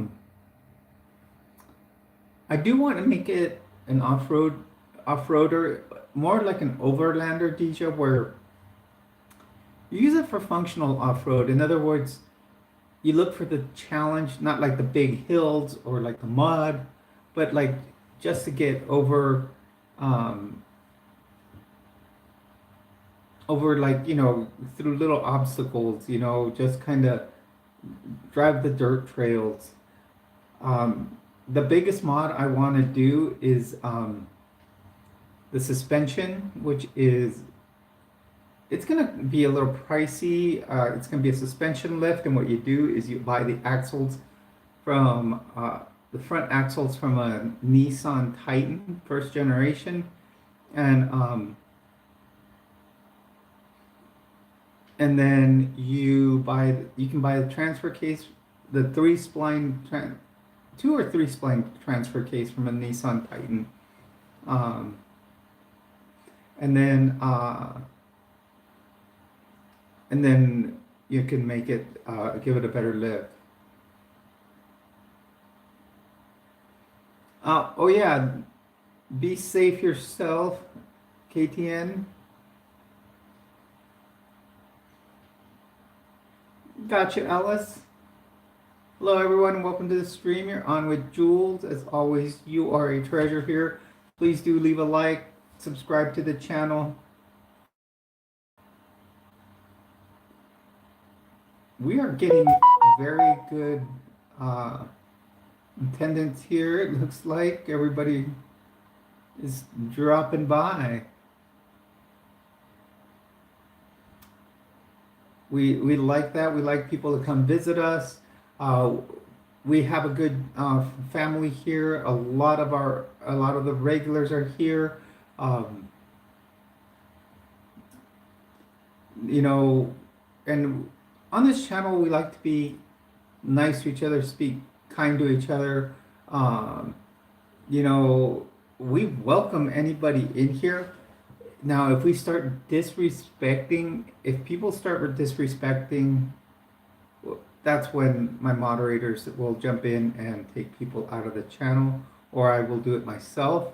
I do want to make it an off-roader, more like an overlander, Deja, where you use it for functional off-road. In other words, you look for the challenge, not like the big hills or like the mud, but like just to get over like, you know, through little obstacles, you know, just kind of drive the dirt trails. the biggest mod I want to do is the suspension, which is it's gonna be a little pricey. It's gonna be a suspension lift, and what you do is you buy the axles from the front axles from a Nissan Titan first generation, and then you can buy the transfer case, the two or three spline transfer case from a Nissan Titan, um, and then you can make it give it a better lift. Oh yeah, be safe yourself, KTN. Gotcha, Alice. Hello, everyone, and welcome to the stream. You're on with Jules. As always, you are a treasure here. Please do leave a like, subscribe to the channel. We are getting very good attendance here. It looks like everybody is dropping by. We like that. We like people to come visit us. We have a good family here. A lot of the regulars are here. You know, and on this channel we like to be nice to each other, speak kind to each other. You know, we welcome anybody in here. Now, if we start disrespecting, if people start disrespecting, that's when my moderators will jump in and take people out of the channel, or I will do it myself.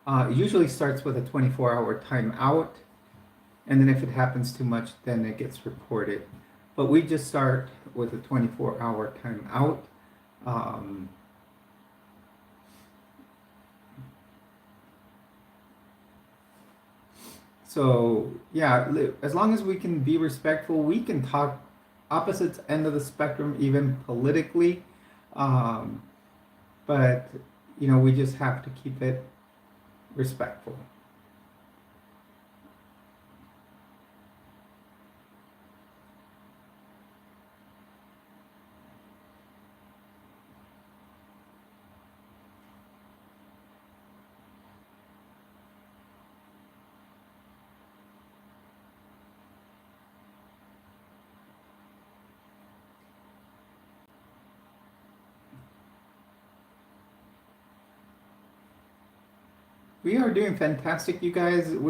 It usually starts with a 24-hour timeout, and then if it happens too much, then it gets reported. But we just start with a 24-hour timeout. So yeah, as long as we can be respectful, we can talk opposite end of the spectrum, even politically. But you know, we just have to keep it respectful. We are doing fantastic, you guys. It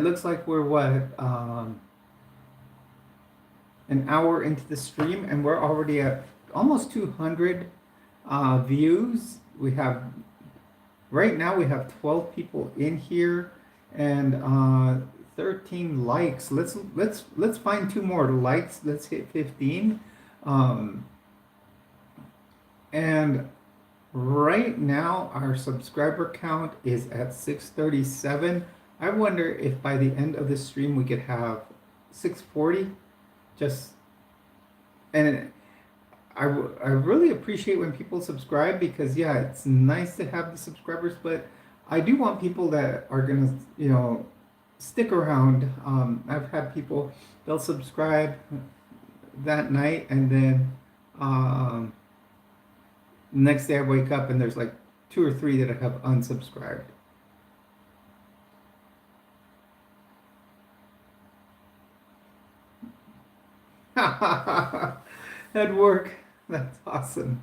looks like we're what an hour into the stream, and we're already at almost 200 views. Right now we have 12 people in here and 13 likes. Let's find 2 more likes. Let's hit 15. And right now our subscriber count is at 637. I wonder if by the end of the stream we could have 640. And I really appreciate when people subscribe, because yeah, it's nice to have the subscribers, but I do want people that are gonna, you know, stick around. I've had people, they'll subscribe that night, and then next day I wake up and there's like 2 or 3 that have unsubscribed. That'd work. That's awesome.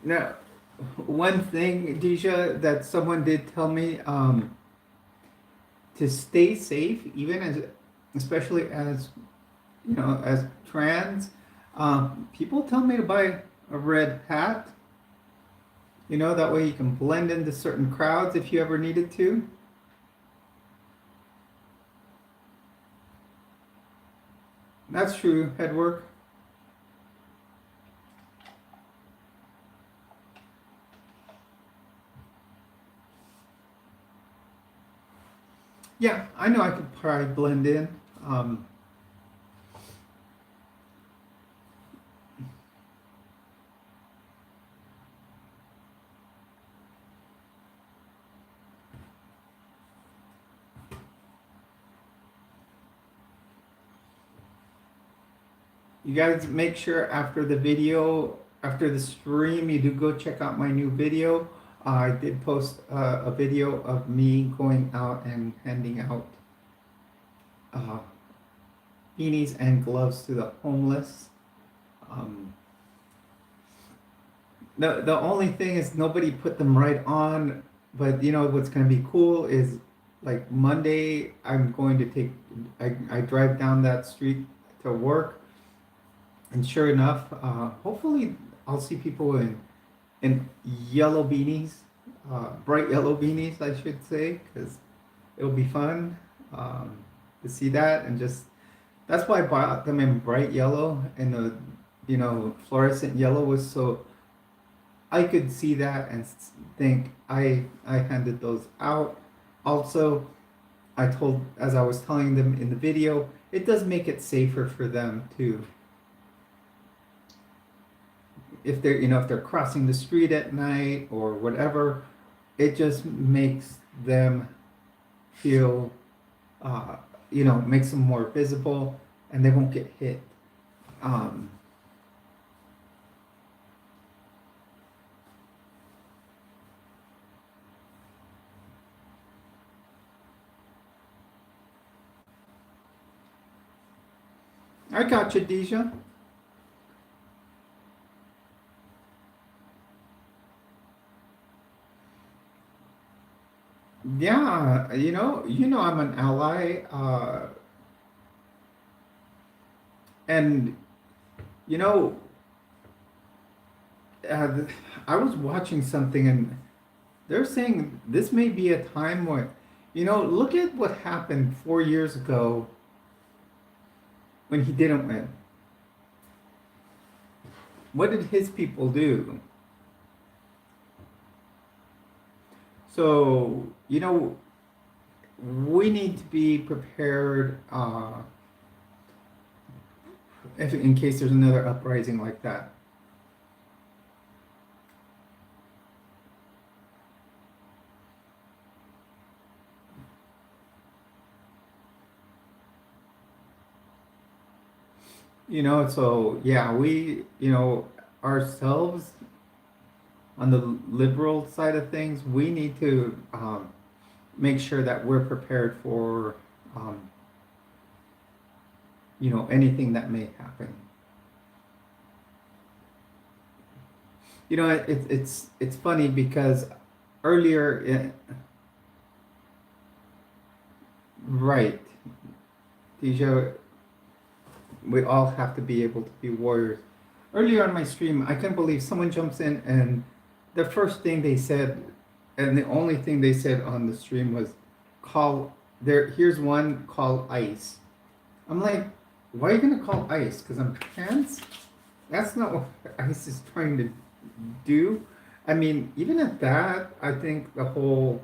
Now, one thing, Deja, that someone did tell me, to stay safe, even especially as, you know, as trans, people tell me to buy a red hat. You know, that way you can blend into certain crowds if you ever needed to. That's true, head work. Yeah, I know I could probably blend in. Um, you guys make sure after the video, after the stream, you do go check out my new video. I did post a video of me going out and handing out uh, beanies and gloves to the homeless. Um, the only thing is nobody put them right on, but you know what's going to be cool is like Monday I'm going to take I drive down that street to work, and sure enough, hopefully I'll see people in yellow beanies, bright yellow beanies I should say, because it'll be fun to see that. And just that's why I bought them in bright yellow, and the fluorescent yellow was so I could see that and think I handed those out. Also, I told, as I was telling them in the video, it does make it safer for them to, if they're if they're crossing the street at night or whatever. It just makes them feel, makes them more visible, and they won't get hit. Um, I got you, Deja. Yeah, I'm an ally, and you know, uh, I was watching something, and they're saying this may be a time when, look at what happened 4 years ago when he didn't win. What did his people do? So, we need to be prepared, if in case there's another uprising like that. So yeah, we, ourselves on the liberal side of things, we need to make sure that we're prepared for, um, anything that may happen. It's funny because earlier, right, Deja, we all have to be able to be warriors. Earlier on my stream, I couldn't believe someone jumps in, and the first thing they said, and the only thing they said on the stream was, "Call there." Here's one, call ICE. I'm like, why are you gonna call ICE? Because I'm trans? That's not what ICE is trying to do. I mean, even at that, I think all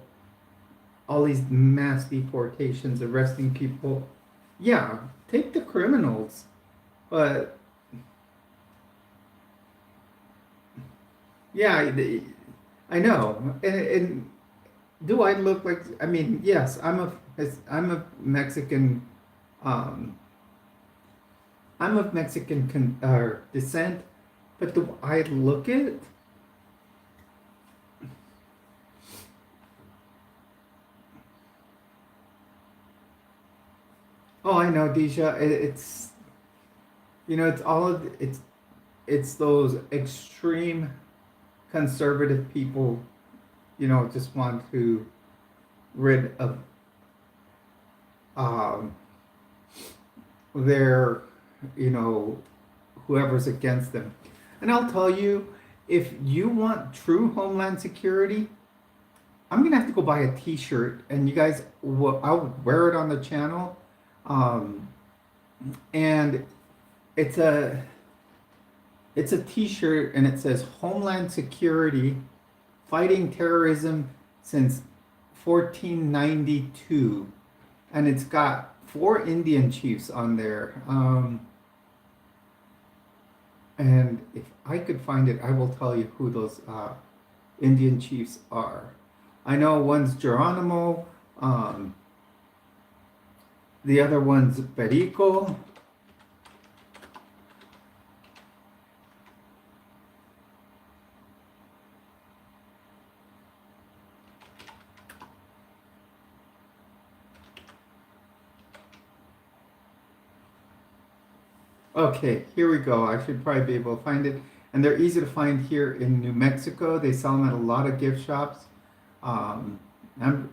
these mass deportations, arresting people, yeah, take the criminals, but yeah, I know. And do I look like? I mean, yes, I'm a Mexican. Um, I'm of Mexican descent, but do I look it? Oh, I know, Deja. It's it's it's those extreme conservative people, just want to rid of um, their, you know, whoever's against them. And I'll tell you, if you want true homeland security, I'm gonna have to go buy a T-shirt, and you guys, I'll wear it on the channel. Um, and it's a it's a T-shirt, and it says Homeland Security fighting terrorism since 1492, and it's got four Indian chiefs on there. And if I could find it, I will tell you who those Indian chiefs are. I know one's Geronimo, the other one's Perico. Okay, here we go. I should probably be able to find it. And they're easy to find here in New Mexico. They sell them at a lot of gift shops. Um,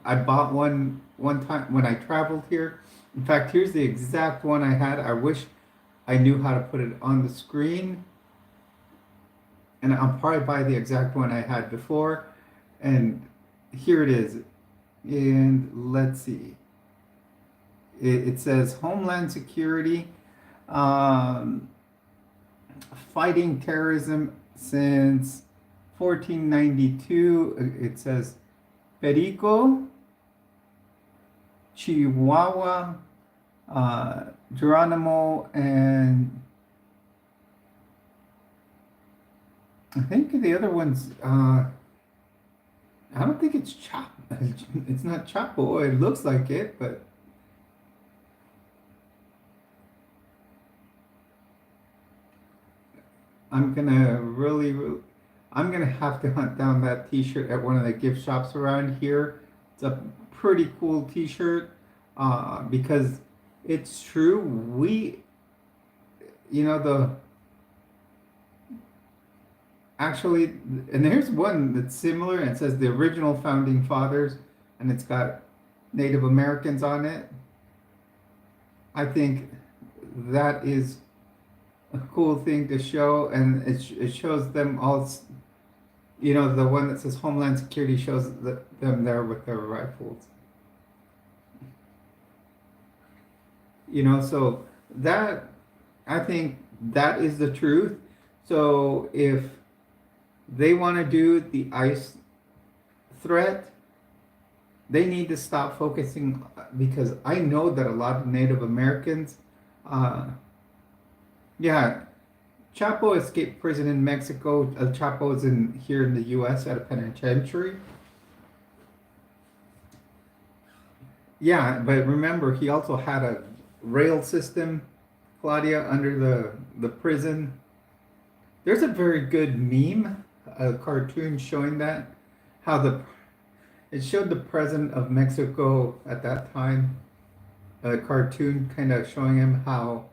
I bought one time when I traveled here. In fact, here's the exact one I had. I wish I knew how to put it on the screen. And I'll probably buy the exact one I had before. And here it is. And let's see. It says Homeland Security. Um, Fighting terrorism since 1492. It says Perico, Chihuahua, Geronimo, and I think the other one's, I don't think it's Chop. It's not Chapo. It looks like it, but I'm gonna I'm gonna have to hunt down that T-shirt at one of the gift shops around here. It's a pretty cool T-shirt, because it's true. You know, actually, and there's one that's similar, and it says the original founding fathers, and it's got Native Americans on it. I think that is a cool thing to show, and it shows them all. You know, the one that says Homeland Security shows them there with their rifles. You know, so that, I think that is the truth. So if they want to do the ICE threat, they need to stop focusing, because I know that a lot of Native Americans, yeah, Chapo escaped prison in Mexico. Chapo is here in the U.S. at a penitentiary. Yeah, but remember, he also had a rail system, Claudia, under the prison. There's a very good meme, a cartoon showing that, how it showed the president of Mexico at that time, a cartoon kind of showing him how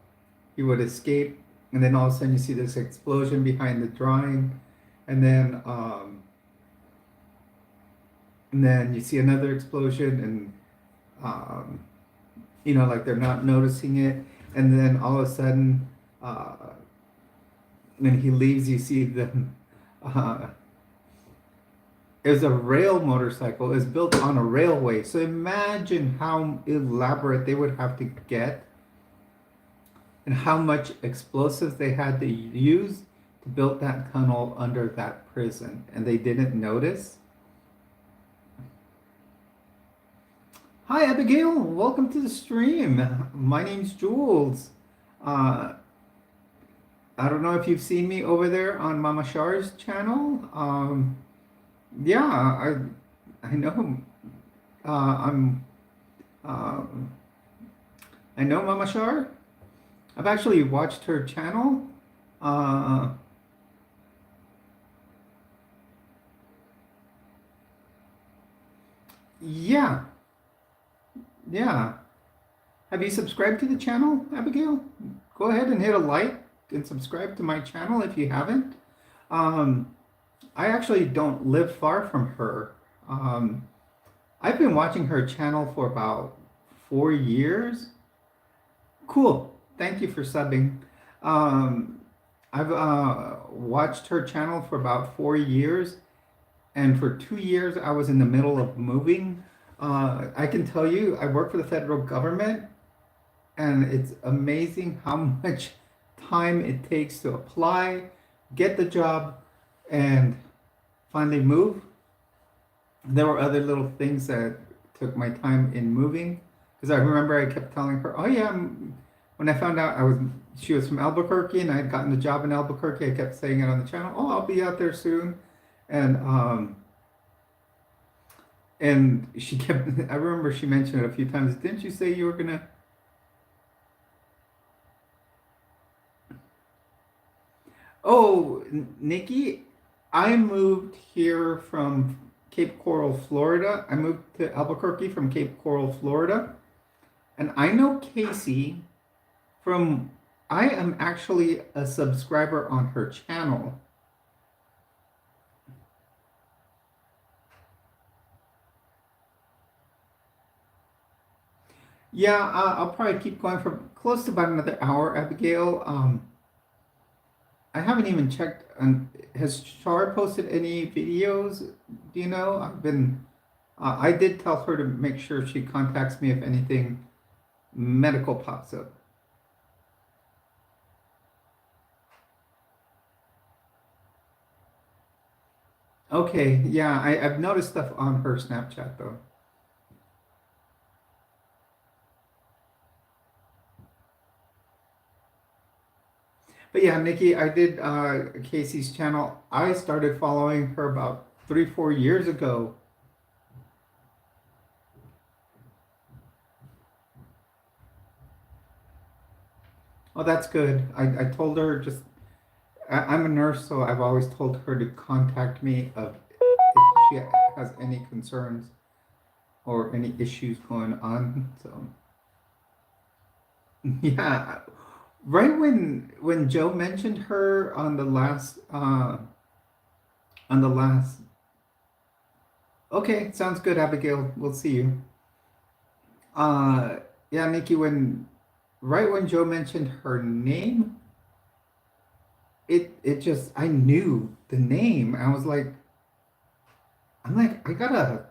he would escape, and then all of a sudden you see this explosion behind the drawing, and then you see another explosion, and you know, like they're not noticing it, and then all of a sudden, when he leaves, you see them. It was a rail motorcycle. It was built on a railway. So imagine how elaborate they would have to get, and how much explosives they had to use to build that tunnel under that prison, and they didn't notice. Hi Abigail, welcome to the stream. My name's Jules. I don't know if you've seen me over there on Mama Shar's channel. Yeah, I know. I'm. I know Mama Shar. I've actually watched her channel. Yeah, yeah. Have you subscribed to the channel, Abigail? Go ahead and hit a like and subscribe to my channel if you haven't. I actually don't live far from her. I've been watching her channel for about 4 years. Cool. Thank you for subbing. I've watched her channel for about 4 years, and for 2 years I was in the middle of moving. I can tell you, I work for the federal government, and it's amazing how much time it takes to apply, get the job, and finally move. There were other little things that took my time in moving because I remember I kept telling her, "Oh yeah," when I found out she was from Albuquerque and I had gotten the job in Albuquerque, I kept saying it on the channel, "Oh, I'll be out there soon," and she kept. I remember she mentioned it a few times. Didn't you say you were gonna? Oh, Nikki, I moved here from Cape Coral, Florida. I moved to Albuquerque from Cape Coral, Florida. And I know Casey from, I am actually a subscriber on her channel. Yeah, I'll probably keep going for close to about another hour, Abigail. I haven't even checked on, has Shar posted any videos? Do you know? I did tell her to make sure she contacts me if anything medical pops up. Okay, yeah, I've noticed stuff on her Snapchat though. But yeah, Nikki, I did Casey's channel. I started following her about 3, 4 years ago. Oh, that's good. I told her just, I'm a nurse, so I've always told her to contact me if she has any concerns or any issues going on. So yeah, right when Joe mentioned her on the last. Okay, sounds good, Abigail. We'll see you. Uh, yeah, Nikki, right when Joe mentioned her name, it just I knew the name. I gotta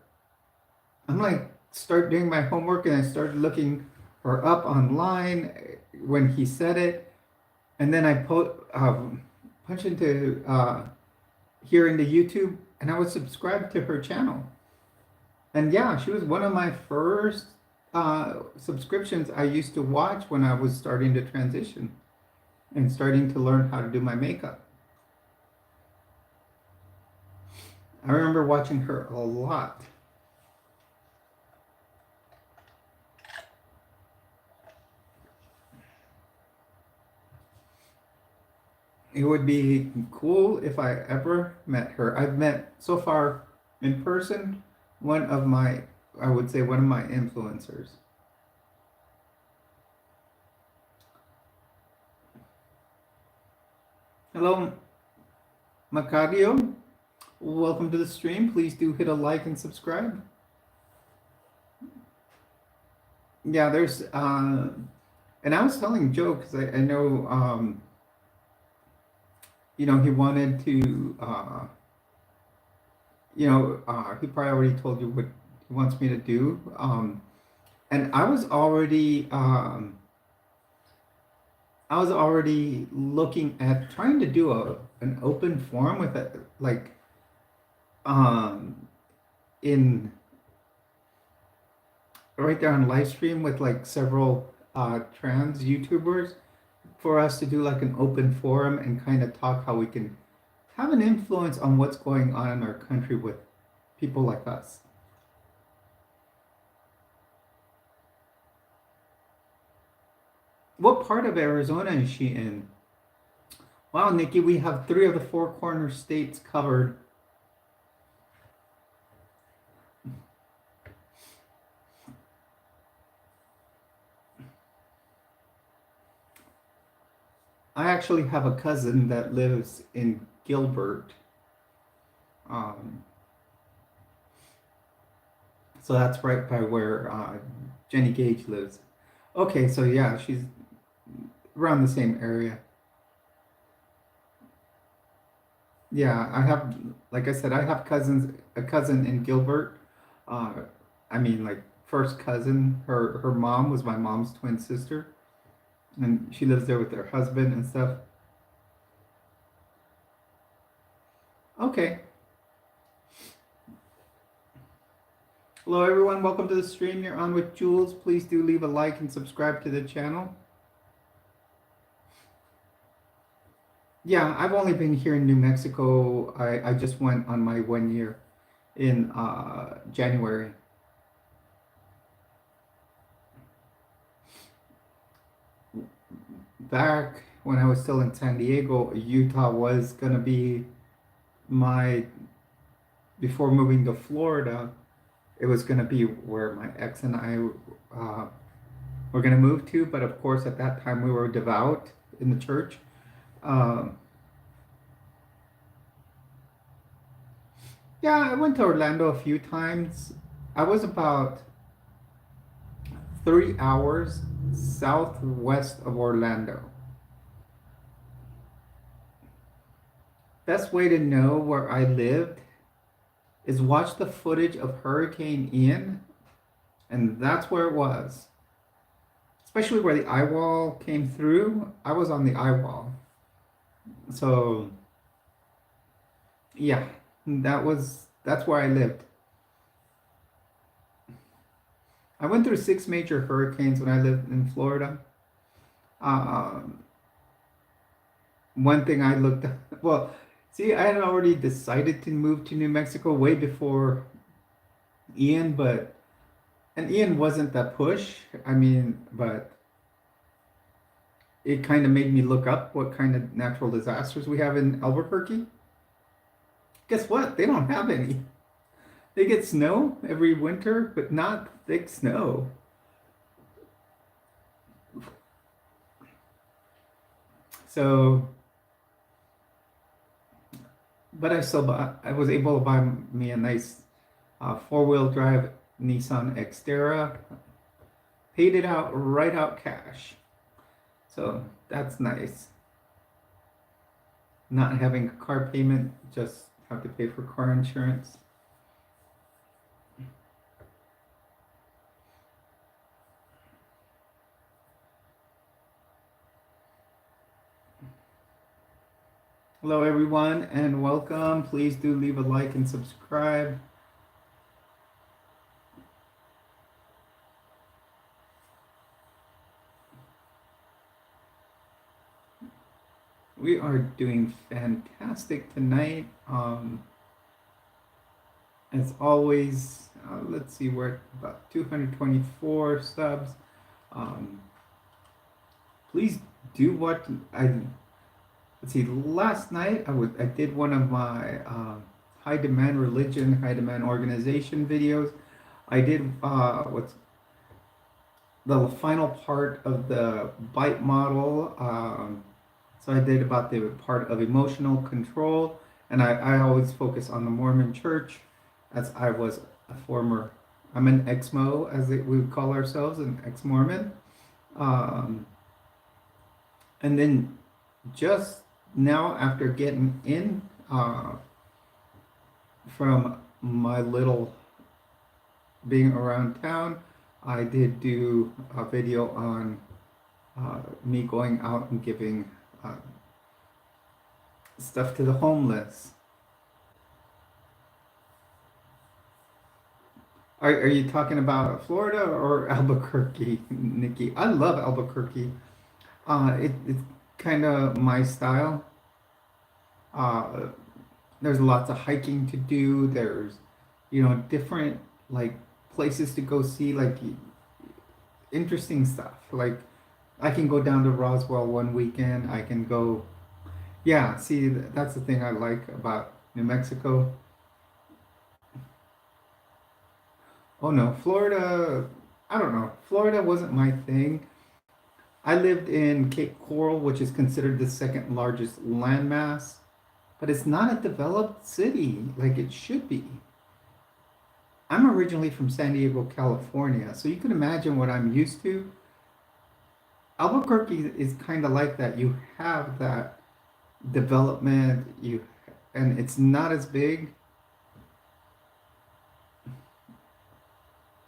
I'm like start doing my homework and I started looking her up online when he said it, and then I punch into here into YouTube, and I was subscribed to her channel. And yeah, she was one of my first subscriptions I used to watch when I was starting to transition and starting to learn how to do my makeup. I remember watching her a lot. It would be cool if I ever met her. I've met so far in person one of my, I would say, one of my influencers. Hello, Macario. Welcome to the stream. Please do hit a like and subscribe. Yeah, and I was telling Joe because I know, he wanted to, he probably already told you what he wants me to do. And I was already looking at trying to do an open forum with it, like, um, in right there on live stream with like several trans YouTubers for us to do like an open forum and kind of talk how we can have an influence on what's going on in our country with people like us. What part of Arizona is she in? Wow, Nikki, we have 3 of the 4 corner states covered. I actually have a cousin that lives in Gilbert. Um, so that's right by where Jenny Gage lives. Okay, so yeah, she's around the same area. Yeah, like I said, I have a cousin in Gilbert. Uh, I mean, like first cousin. Her mom was my mom's twin sister. and she lives there with her husband and stuff. Okay. Hello everyone, welcome to the stream. You're on with Jules. Please do leave a like and subscribe to the channel. Yeah, I've only been here in New Mexico. I just went on my 1 year in January. Back when I was still in San Diego, Utah was gonna be my, before moving to Florida, it was gonna be where my ex and I were gonna move to. But of course, at that time we were devout in the church. Um, yeah, I went to Orlando a few times. I was about 3 hours southwest of Orlando. Best way to know where I lived is watch the footage of Hurricane Ian, and that's where it was. Especially where the eye wall came through. I was on the eye wall. So yeah, that's where I lived. I went through 6 major hurricanes when I lived in Florida. Um, One thing I looked at, well, see, I had already decided to move to New Mexico way before Ian, and Ian wasn't that push. I mean, but it kind of made me look up what kind of natural disasters we have in Albuquerque. Guess what? They don't have any. They get snow every winter, but not thick snow. So, but I was able to buy me a nice 4-wheel drive Nissan Xterra. Paid it out right out cash. So that's nice. Not having a car payment, just have to pay for car insurance. Hello everyone and welcome. Please do leave a like and subscribe. We are doing fantastic tonight. As always, let's see, we're at about 224 subs. Please do watch. Let's see. Last night I did one of my high demand religion, high demand organization videos. I did what's the final part of the bite model. So I did about the part of emotional control, and I always focus on the Mormon Church, as I was I'm an ex-Mo, as we would call ourselves, an ex-Mormon. And then just now, after getting in from my little being around town, I did do a video on me going out and giving stuff to the homeless. Are you talking about Florida or Albuquerque, Nikki? I love Albuquerque. It's kind of my style. There's lots of hiking to do. There's, different like places to go see, like interesting stuff. Like I can go down to Roswell one weekend. I can go, yeah. See, that's the thing I like about New Mexico. Oh no, Florida. I don't know. Florida wasn't my thing. I lived in Cape Coral, which is considered the second largest landmass, but it's not a developed city like it should be. I'm originally from San Diego, California, so you can imagine what I'm used to. Albuquerque is kind of like that. You have that development, and it's not as big.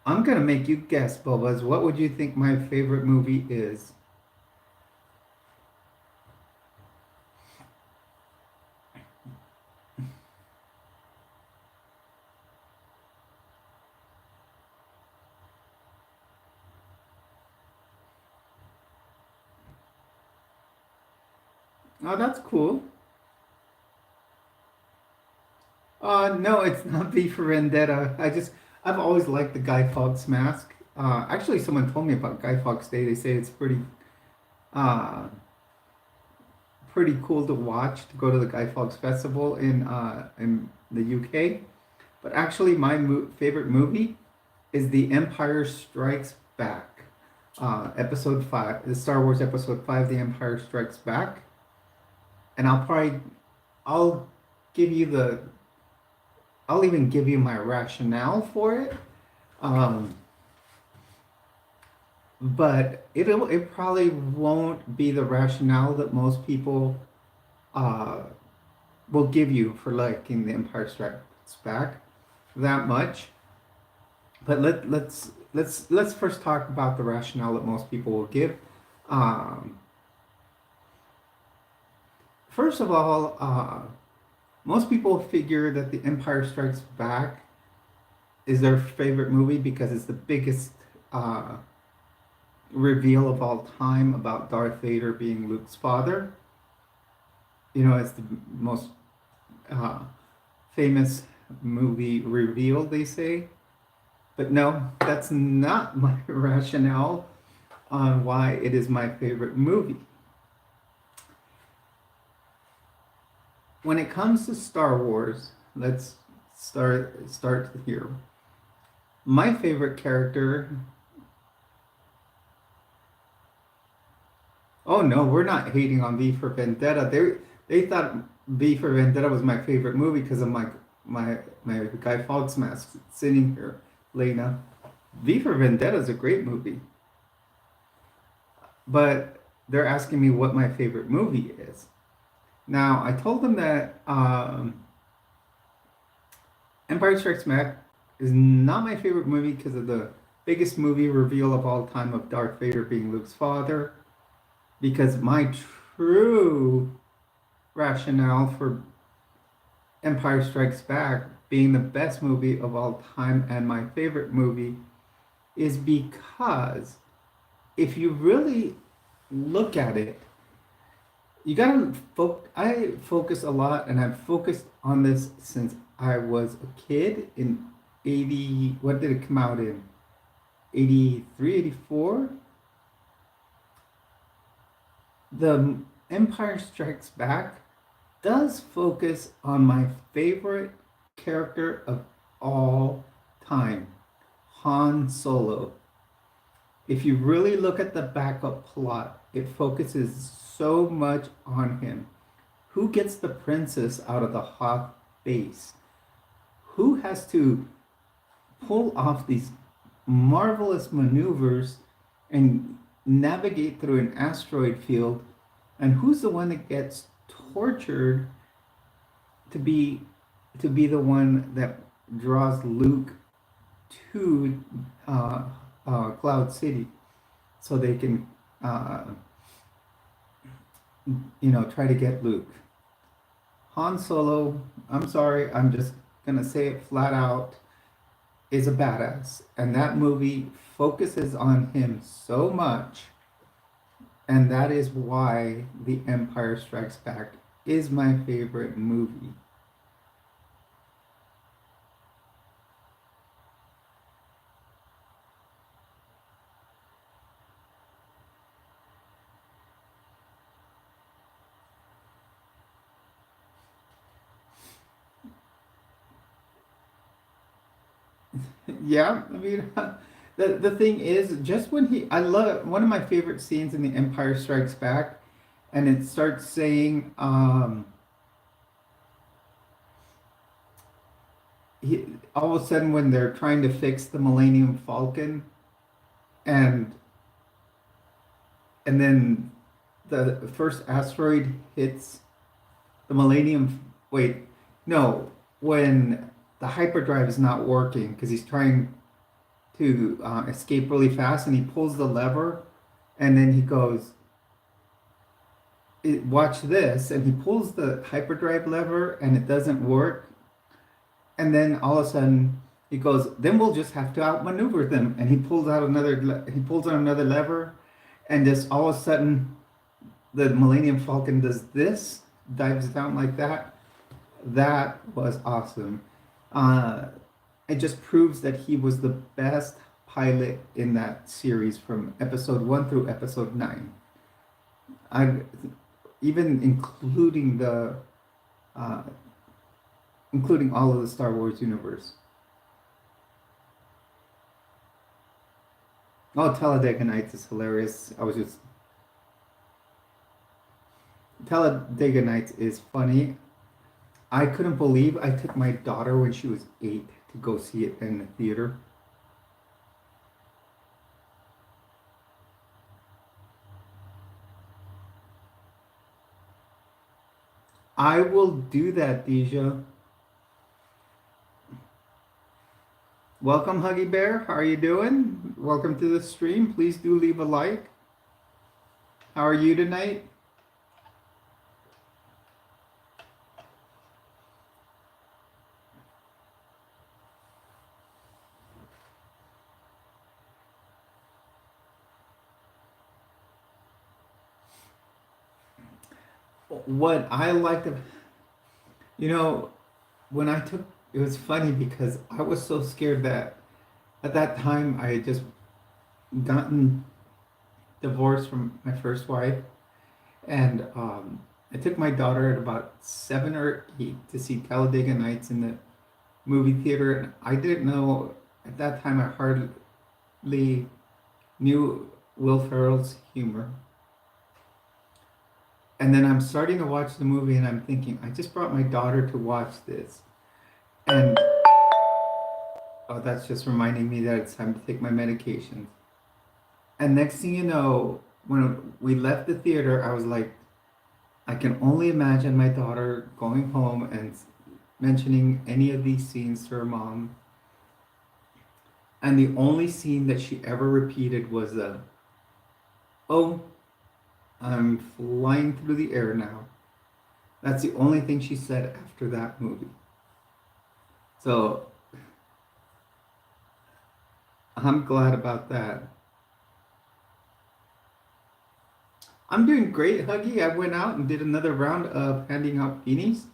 I'm gonna make you guess, Bubba's. What would you think my favorite movie is? Oh, that's cool. No, it's not V for Vendetta. I've always liked the Guy Fawkes mask. Actually, someone told me about Guy Fawkes Day. They say it's uh, pretty cool to watch, to go to the Guy Fawkes Festival in the UK. But actually, my favorite movie is The Empire Strikes Back, Episode 5, the Star Wars Episode 5, The Empire Strikes Back. And I'll give you the, I'll even give you my rationale for it. Um, it probably won't be the rationale that most people uh, will give you for liking The Empire Strikes Back that much. But let's first talk about the rationale that most people will give. Um, First of all, most people figure that The Empire Strikes Back is their favorite movie because it's the biggest uh, reveal of all time about Darth Vader being Luke's father. You know, it's the most uh, famous movie reveal, they say. But no, that's not my rationale on why it is my favorite movie. When it comes to Star Wars, let's start here. My favorite character. Oh no, we're not hating on V for Vendetta. They thought V for Vendetta was my favorite movie because of my Guy Fawkes mask sitting here, Lena. V for Vendetta is a great movie, but they're asking me what my favorite movie is. Now I told them that Empire Strikes Back is not my favorite movie because of the biggest movie reveal of all time of Darth Vader being Luke's father. Because my true rationale for Empire Strikes Back being the best movie of all time and my favorite movie is because if you really look at it, you gotta I focus a lot, and I've focused on this since I was a kid in 80. What did it come out in? 83, 84. The Empire Strikes Back does focus on my favorite character of all time, Han Solo. If you really look at the backup plot, it focuses so much on him. Who gets the princess out of the Hoth base? Who has to pull off these marvelous maneuvers and navigate through an asteroid field? And who's the one that gets tortured to be the one that draws Luke to Cloud City so they can try to get Luke? Han Solo, I'm sorry, I'm just gonna say it flat out, is a badass. And that movie focuses on him so much. And that is why The Empire Strikes Back is my favorite movie. Yeah, I mean, the thing is, just when I love one of my favorite scenes in The Empire Strikes Back, and it starts saying, all of a sudden when they're trying to fix the Millennium Falcon, and then the first asteroid hits the Millennium. Wait, no, when the hyperdrive is not working because he's trying to escape really fast, and he pulls the lever, and then he goes, watch this, and he pulls the hyperdrive lever and it doesn't work, and then all of a sudden he goes, then we'll just have to outmaneuver them, and he pulls out another he pulls on another lever, and just all of a sudden the Millennium Falcon does this, dives down like that. That was awesome. Uh, it just proves that he was the best pilot in that series from episode 1 through episode 9. I even uh, including all of the Star Wars universe. Oh, Talladega Nights is hilarious. Talladega Nights is funny. I couldn't believe I took my daughter when she was 8 to go see it in the theater. I will do that, Deja. Welcome, Huggy Bear. How are you doing? Welcome to the stream. Please do leave a like. How are you tonight? What I liked, you know, when I took, it was funny because I was so scared that at that time I had just gotten divorced from my first wife, and I took my daughter at about 7 or 8 to see Talladega Nights in the movie theater, and I didn't know at that time. I hardly knew Will Ferrell's humor. And then I'm starting to watch the movie and I'm thinking, I just brought my daughter to watch this. And oh, that's just reminding me that it's time to take my medications. And next thing you know, when we left the theater, I was like, I can only imagine my daughter going home and mentioning any of these scenes to her mom. And the only scene that she ever repeated was oh, I'm flying through the air now. That's the only thing she said after that movie. So I'm glad about that. I'm doing great, Huggy. I went out and did another round of handing out beanies.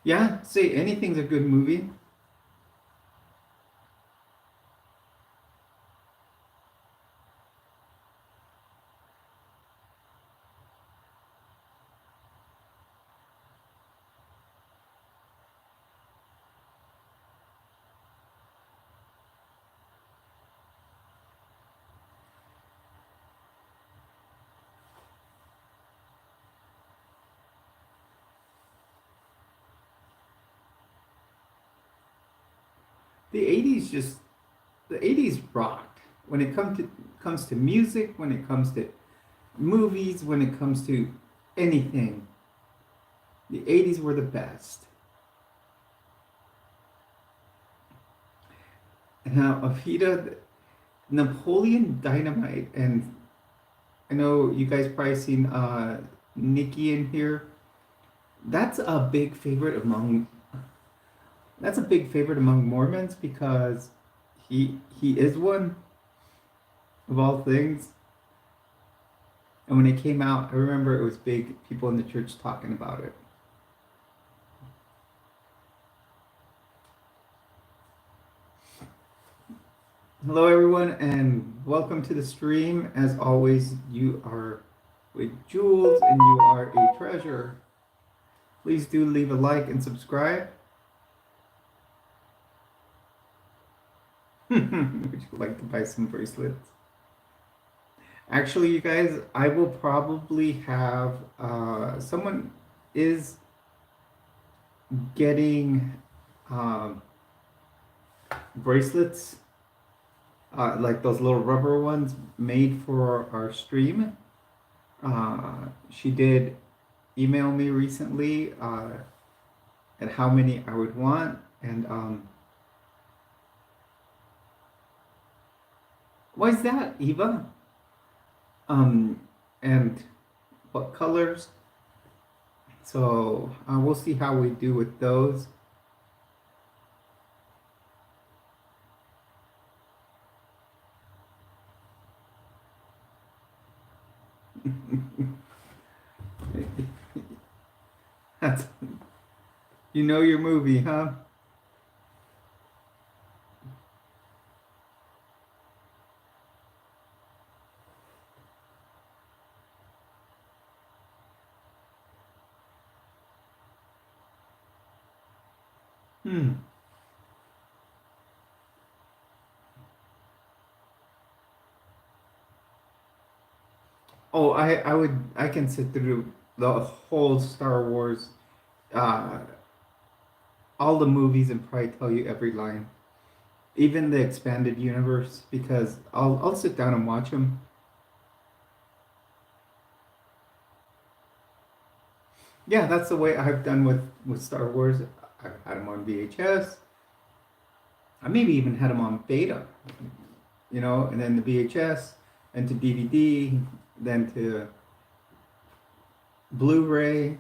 Yeah, say anything's a good movie. The 80s just the 80s rocked when it comes to music, when it comes to movies, when it comes to anything. The 80s were the best. And now Avita, Napoleon Dynamite, and I know you guys probably seen Nikki in here. That's a big favorite among Mormons because he is one of all things. And when it came out, I remember it was big, people in the church talking about it. Hello everyone and welcome to the stream. As always, you are with Jules and you are a treasure. Please do leave a like and subscribe. Would you like to buy some bracelets? Actually, you guys, I will probably have someone is getting bracelets, like those little rubber ones made for our stream. She did email me recently at how many I would want, and why is that, Eva? And what colors? So we'll see how we do with those. That's, you know your movie, huh? Hmm. Oh, I can sit through the whole Star Wars, uh, all the movies and probably tell you every line, even the expanded universe, because I'll sit down and watch them. Yeah, that's the way I've done with Star Wars. I've had them on VHS. I maybe even had them on beta, and then the VHS, and to DVD, then to Blu-ray.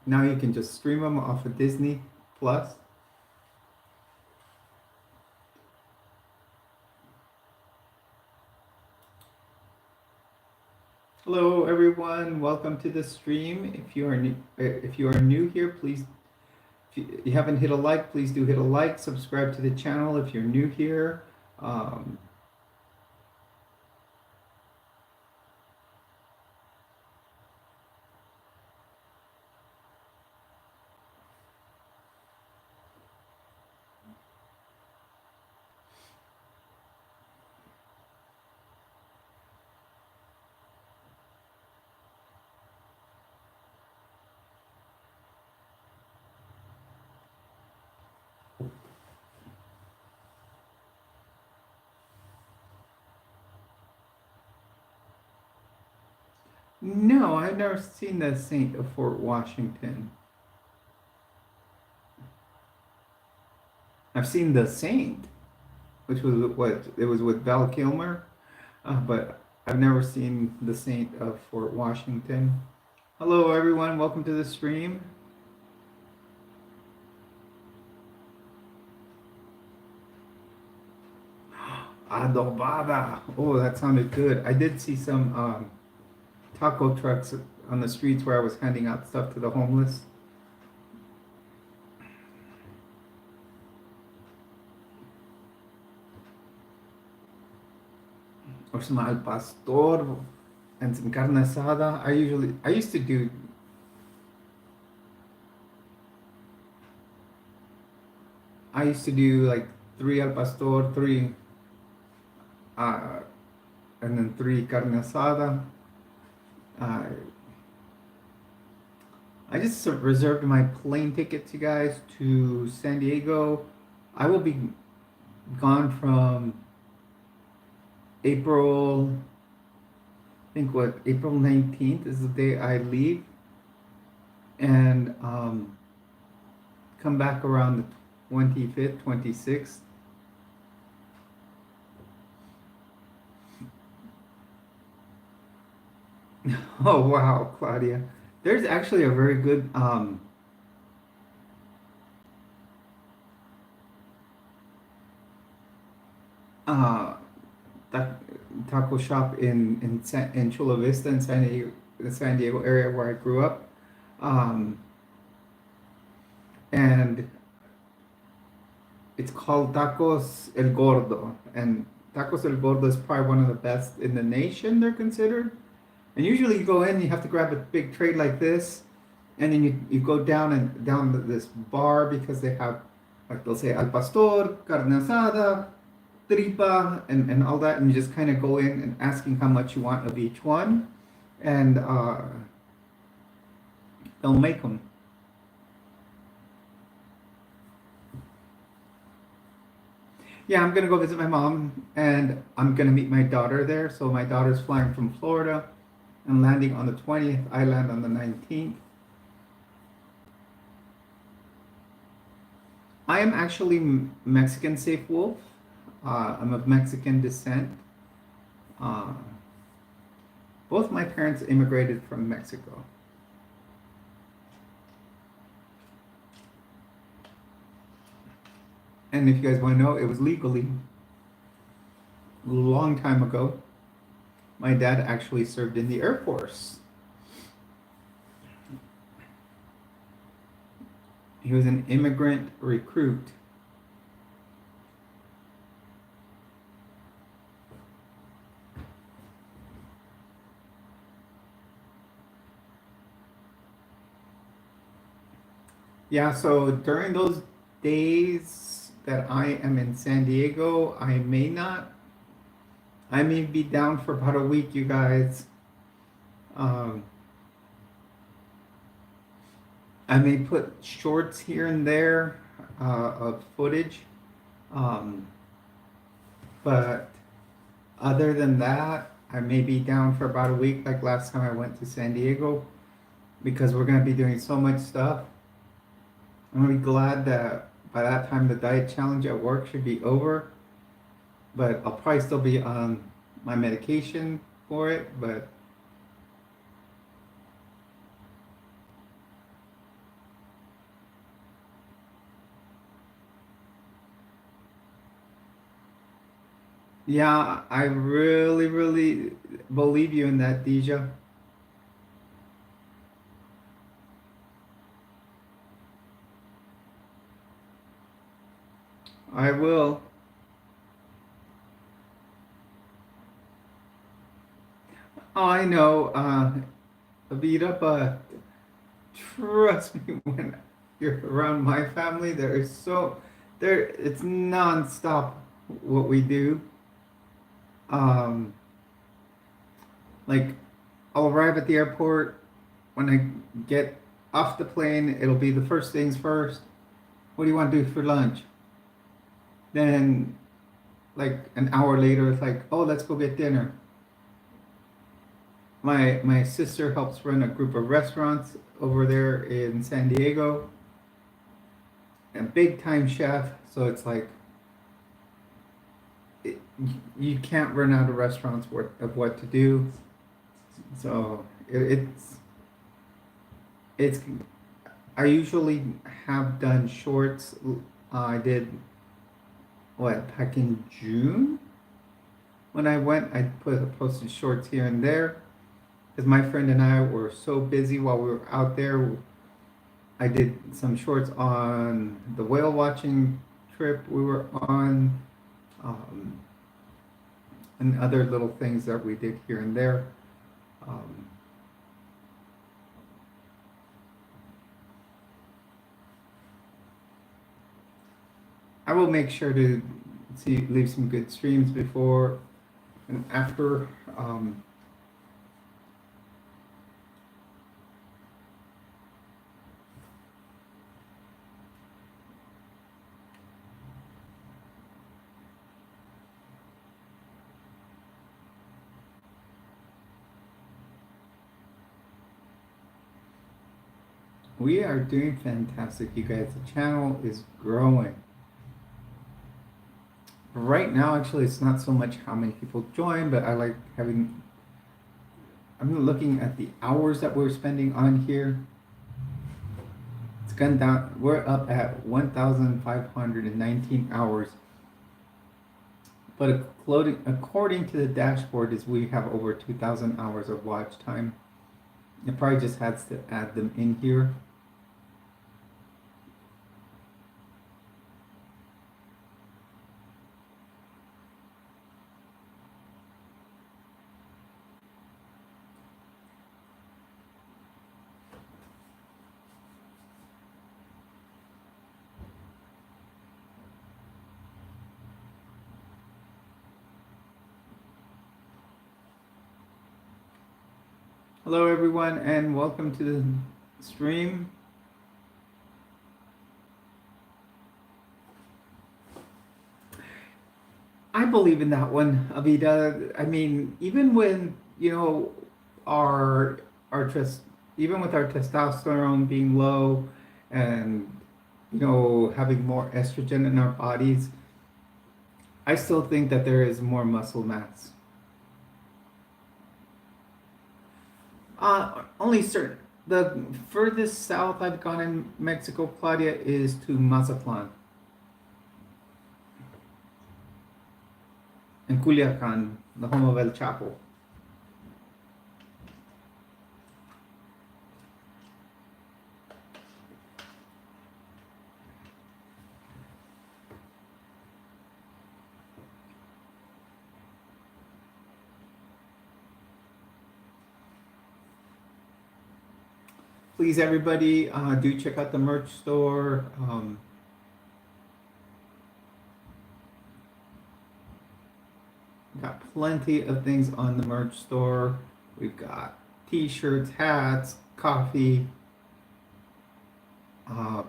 Now you can just stream them off of Disney Plus. Hello, everyone. Welcome to the stream. If you are new here, please, if you haven't hit a like, please do hit a like. Subscribe to the channel if you're new here. Um, no, I've never seen the Saint of Fort Washington. I've seen the Saint, which was what it was with Val Kilmer, but I've never seen the Saint of Fort Washington. Hello, everyone. Welcome to the stream. Adobada. Oh, that sounded good. I did see some taco trucks on the streets where I was handing out stuff to the homeless. Or some al pastor and some carne asada. I used to do, like three al pastor, three, uh, and then three carne asada. Uh, I just reserved my plane tickets, you guys, to San Diego. I will be gone from April, I think what, April 19th is the day I leave, and come back around the 25th, 26th. Oh, wow, Claudia. There's actually a very good uh, ta- taco shop in Chula Vista in the San Diego area where I grew up. Um, and it's called Tacos El Gordo. And Tacos El Gordo is probably one of the best in the nation, they're considered. And usually you go in, you have to grab a big tray like this, and then you go down this bar because they have, like they'll say al pastor, carne asada, tripa, and all that, and you just kind of go in and asking how much you want of each one, and they'll make them. Yeah, I'm gonna go visit my mom, and I'm gonna meet my daughter there. So my daughter's flying from Florida and landing on the 20th. I land on the 19th. I am actually Mexican Safe Wolf. I'm of Mexican descent. Uh, both my parents immigrated from Mexico. And if you guys want to know, it was legally a long time ago. My dad actually served in the Air Force. He was an immigrant recruit. Yeah, so during those days that I am in San Diego, I may be down for about a week, you guys. Um, I may put shorts here and there of footage. Um, but other than that, I may be down for about a week, like last time I went to San Diego, because we're going to be doing so much stuff. I'm going to be glad that by that time the diet challenge at work should be over. But I'll probably still be on my medication for it. But yeah, I really, really believe you in that, Deja. I will. I know, Avita, but trust me, when you're around my family, it's nonstop what we do. Um, like, I'll arrive at the airport. When I get off the plane, it'll be the first things first. What do you want to do for lunch? Then, like an hour later, it's like, oh, let's go get dinner. My sister helps run a group of restaurants over there in San Diego. A big time chef, so it's like it, you can't run out of restaurants of what to do. So it's I usually have done shorts. I did what back in June when I went. I posted shorts here and there because my friend and I were so busy while we were out there. I did some shorts on the whale watching trip we were on, um, and other little things that we did here and there. Um, I will make sure to leave some good streams before and after. We are doing fantastic, you guys. The channel is growing. Right now, actually, it's not so much how many people join, but I like having. I'm looking at the hours that we're spending on here. It's gone down. We're up at 1,519 hours. But according to the dashboard, is we have over 2,000 hours of watch time. It probably just has to add them in here. Hello, everyone, and welcome to the stream. I believe in that one, Avida. I mean, even when our test, even with our testosterone being low, and having more estrogen in our bodies, I still think that there is more muscle mass. Only certain. The furthest south I've gone in Mexico, Claudia, is to Mazatlan and Culiacan, the home of El Chapo. please, everybody, do check out the merch store. Got plenty of things on the merch store. We've got t-shirts, hats, coffee,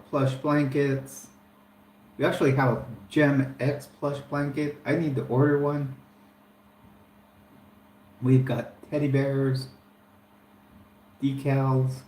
plush blankets. We actually have a Gem X plush blanket. I need to order one. We've got teddy bears, decals.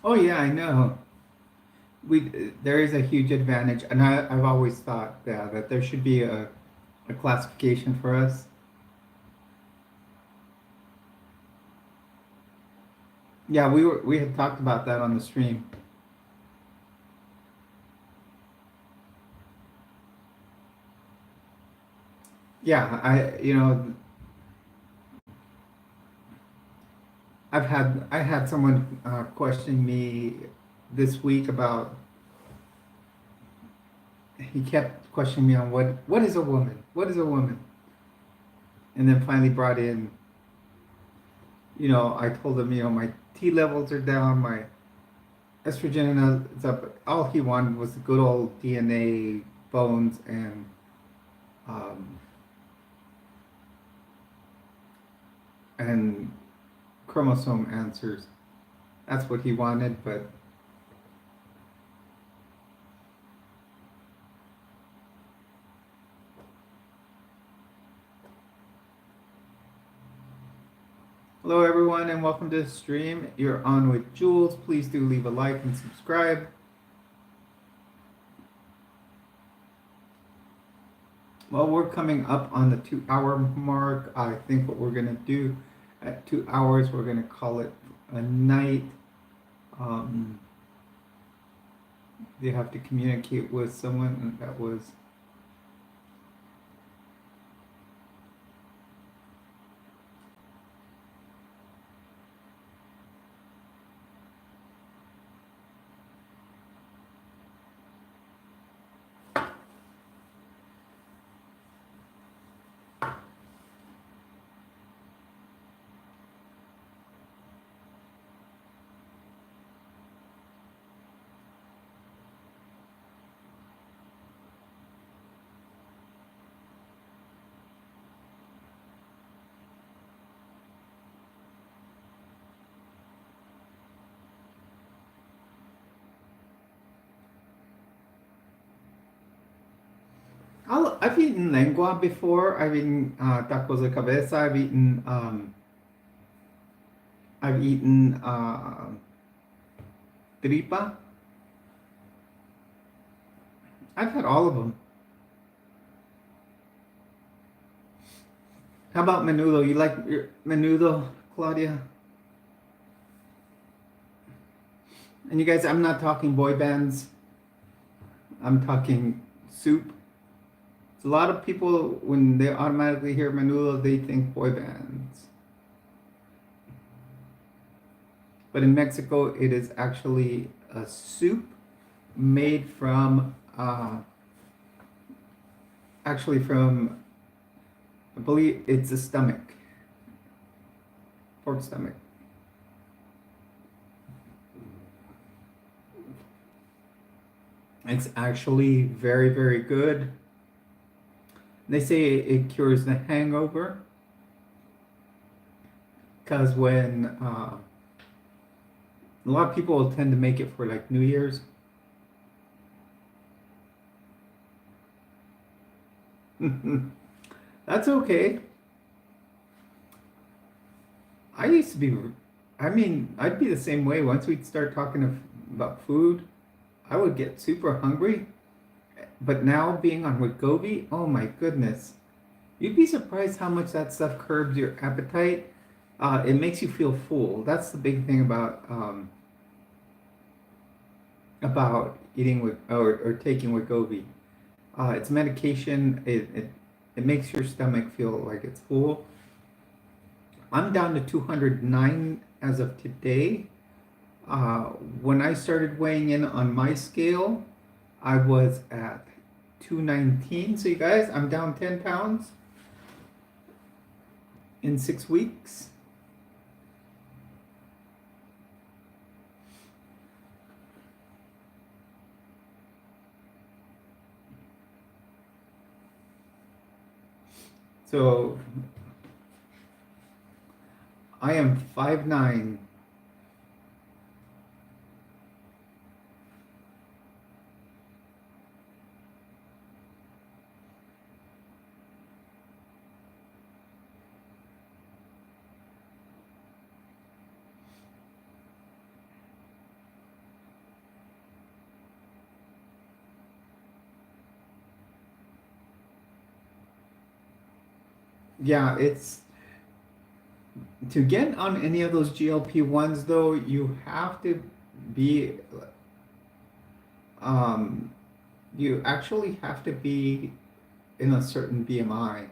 Oh yeah, I know. There is a huge advantage, and I've always thought that there should be a classification for us. Yeah, we had talked about that on the stream. Yeah, I had someone question me this week about. He kept questioning me on what is a woman? What is a woman? And then finally brought in. I told him, my T levels are down, my estrogen is up. All he wanted was the good old DNA, bones, um, and chromosome answers. That's what he wanted, but hello everyone and welcome to the stream. You're on with Jules. Please do leave a like and subscribe. Well, we're coming up on the 2-hour mark. I think what we're gonna do at 2 hours, we're gonna call it a night. They have to communicate with someone that was. I've eaten lengua before. I've eaten tacos de cabeza. I've eaten tripa. I've had all of them. How about menudo? You like your menudo, Claudia? And you guys, I'm not talking boy bands. I'm talking soup. A lot of people, when they automatically hear menudo, they think boy bands. But in Mexico, it is actually a soup made from, I believe it's a stomach, pork stomach. It's actually very, very good. They say it cures the hangover because when a lot of people tend to make it for like New Year's. That's okay. I used to be, I'd be the same way. Once we'd start talking about food, I would get super hungry But now being on Wegovy, oh my goodness, you'd be surprised how much that stuff curbs your appetite. It makes you feel full. That's the big thing about eating with or taking Wegovy. It's medication. It makes your stomach feel like it's full. I'm down to 209 as of today. When I started weighing in on my scale, I was at 219. So you guys, I'm down 10 pounds in 6 weeks. So I am 5'9". Yeah, it's to get on any of those GLP-1s though, you have to be um you actually have to be in a certain BMI.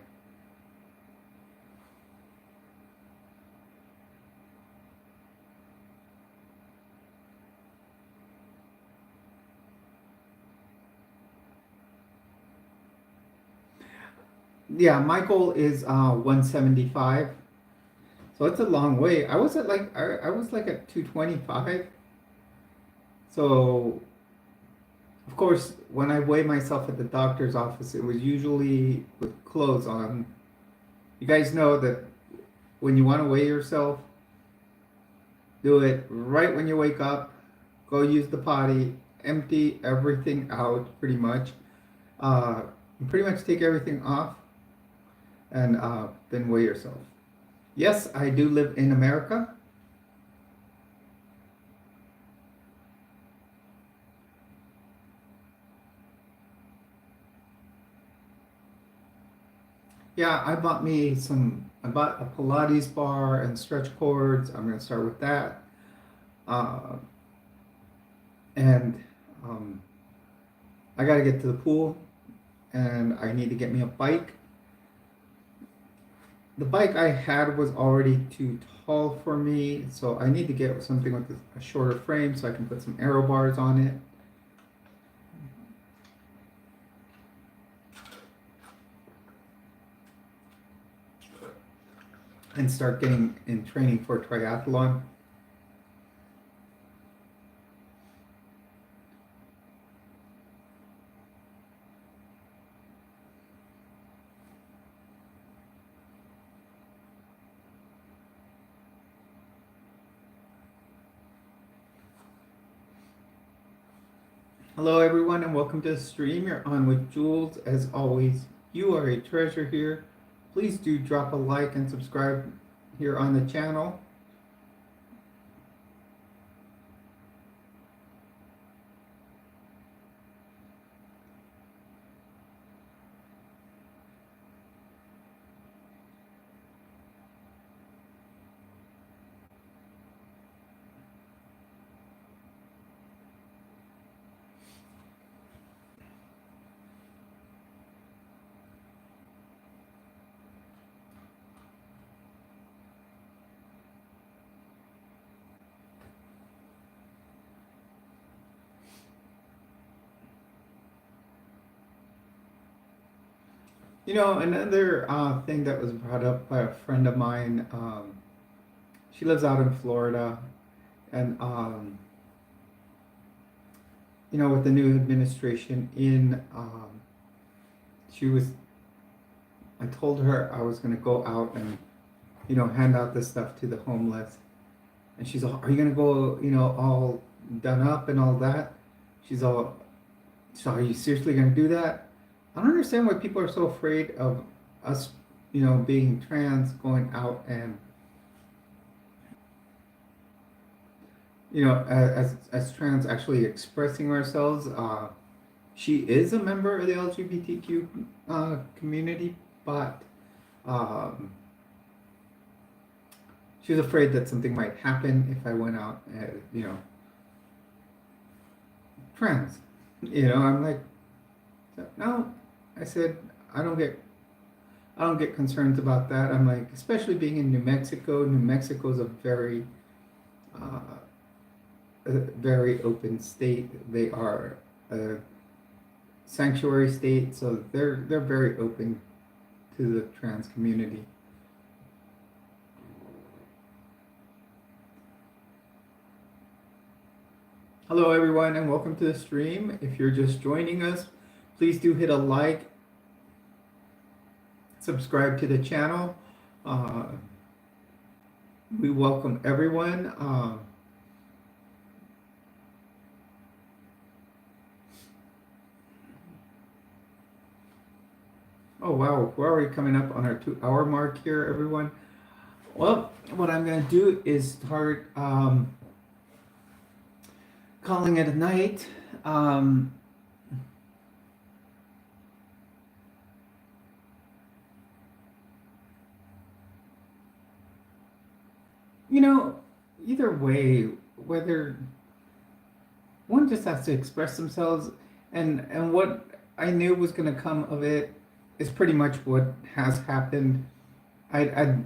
Yeah, my goal is 175. So it's a long way. I was like at 225. So of course, when I weigh myself at the doctor's office, it was usually with clothes on. You guys know that when you want to weigh yourself, do it right when you wake up. Go use the potty, empty everything out pretty much. Uh, Pretty much take everything off and then weigh yourself. Yes, I do live in America. Yeah, I bought a Pilates bar and stretch cords. I'm going to start with that. Uh, and I got to get to the pool and I need to get me a bike. The bike I had was already too tall for me, so I need to get something with a shorter frame so I can put some aero bars on it. And start getting in training for triathlon. Hello everyone and welcome to the stream. You're on with Jules. As always, you are a treasure here. Please do drop a like and subscribe here on the channel. You know, another thing that was brought up by a friend of mine, she lives out in Florida, and you know, with the new administration in, she was, I told her I was going to go out and, you know, hand out this stuff to the homeless. And she's all, are you going to go, you know, all done up and all that? She's all, so are you seriously going to do that? I don't understand why people are so afraid of us, you know, being trans, going out and, you know, as trans actually expressing ourselves. she is a member of the LGBTQ community, but um, she was afraid that something might happen if I went out as, trans. I'm like, no. I said, I don't get concerns about that. I'm like, especially being in New Mexico. New Mexico is uh, a very open state. They are a sanctuary state, so they're very open to the trans community. Hello, everyone, and welcome to the stream. If you're just joining us, please do hit a like, subscribe to the channel. We welcome everyone. Oh wow, we're already coming up on our 2-hour mark here, everyone. Well, what I'm going to do is start calling it a night. Either way, whether one just has to express themselves, and what I knew was going to come of it is pretty much what has happened. I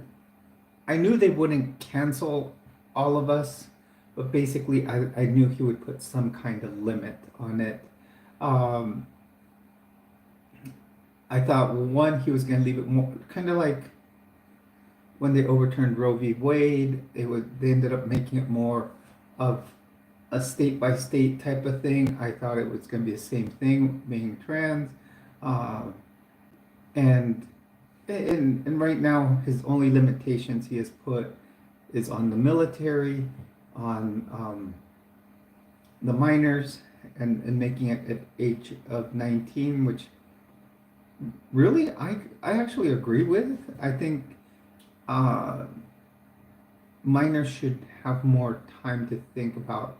knew they wouldn't cancel all of us, but basically I knew he would put some kind of limit on it. I thought, one, he was going to leave it more kind of like when they overturned Roe v. Wade. They ended up making it more of a state by state type of thing. I thought it was going to be the same thing, being trans, and right now his only limitations he has put is on the military, on the minors, and making it at age of 19, which really I actually agree with. I think minors should have more time to think about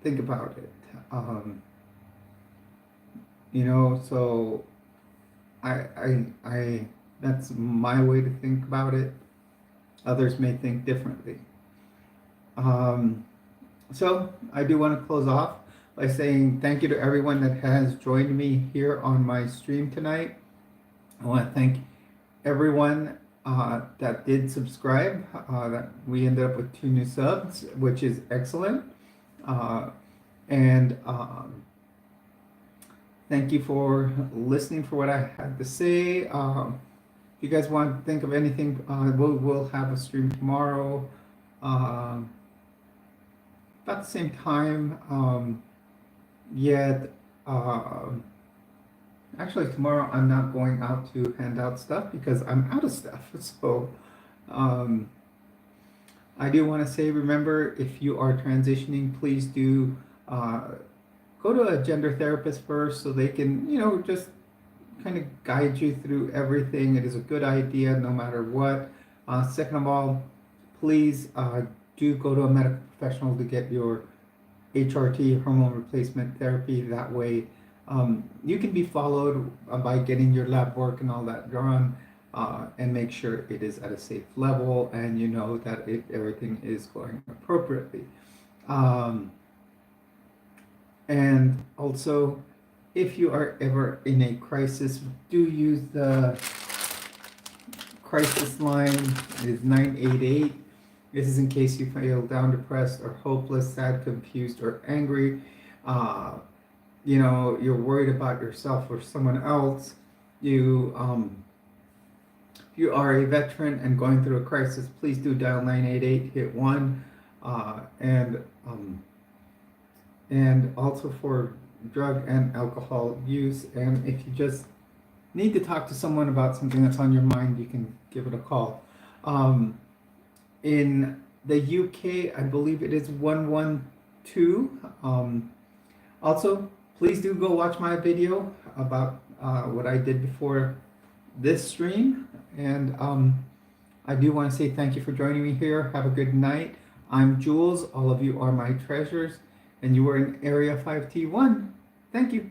it. So I that's my way to think about it. Others may think differently. So I do want to close off by saying thank you to everyone that has joined me here on my stream tonight. I want to thank everyone that did subscribe. That we ended up with 2 new subs, which is excellent. And thank you for listening for what I had to say. If you guys want to think of anything, we'll have a stream tomorrow. About the same time. Yet, actually tomorrow I'm not going out to hand out stuff because I'm out of stuff. So I do want to say, remember, if you are transitioning, please do go to a gender therapist first so they can, just kind of guide you through everything. It is a good idea no matter what. Second of all, please do go to a medical professional to get your HRT, hormone replacement therapy. That way you can be followed by getting your lab work and all that done, and make sure it is at a safe level and you know that everything is going appropriately. And also, if you are ever in a crisis, do use the crisis line. It is 988. This is in case you feel down, depressed, or hopeless, sad, confused, or angry. You're worried about yourself or someone else. You are a veteran and going through a crisis, please do dial 988, hit 1, and also for drug and alcohol use. And if you just need to talk to someone about something that's on your mind, you can give it a call. In the UK, I believe it is 112. Also, please do go watch my video about what I did before this stream. And I do want to say thank you for joining me here. Have a good night. I'm Jules. All of you are my treasures. And you were in Area 5T1. Thank you.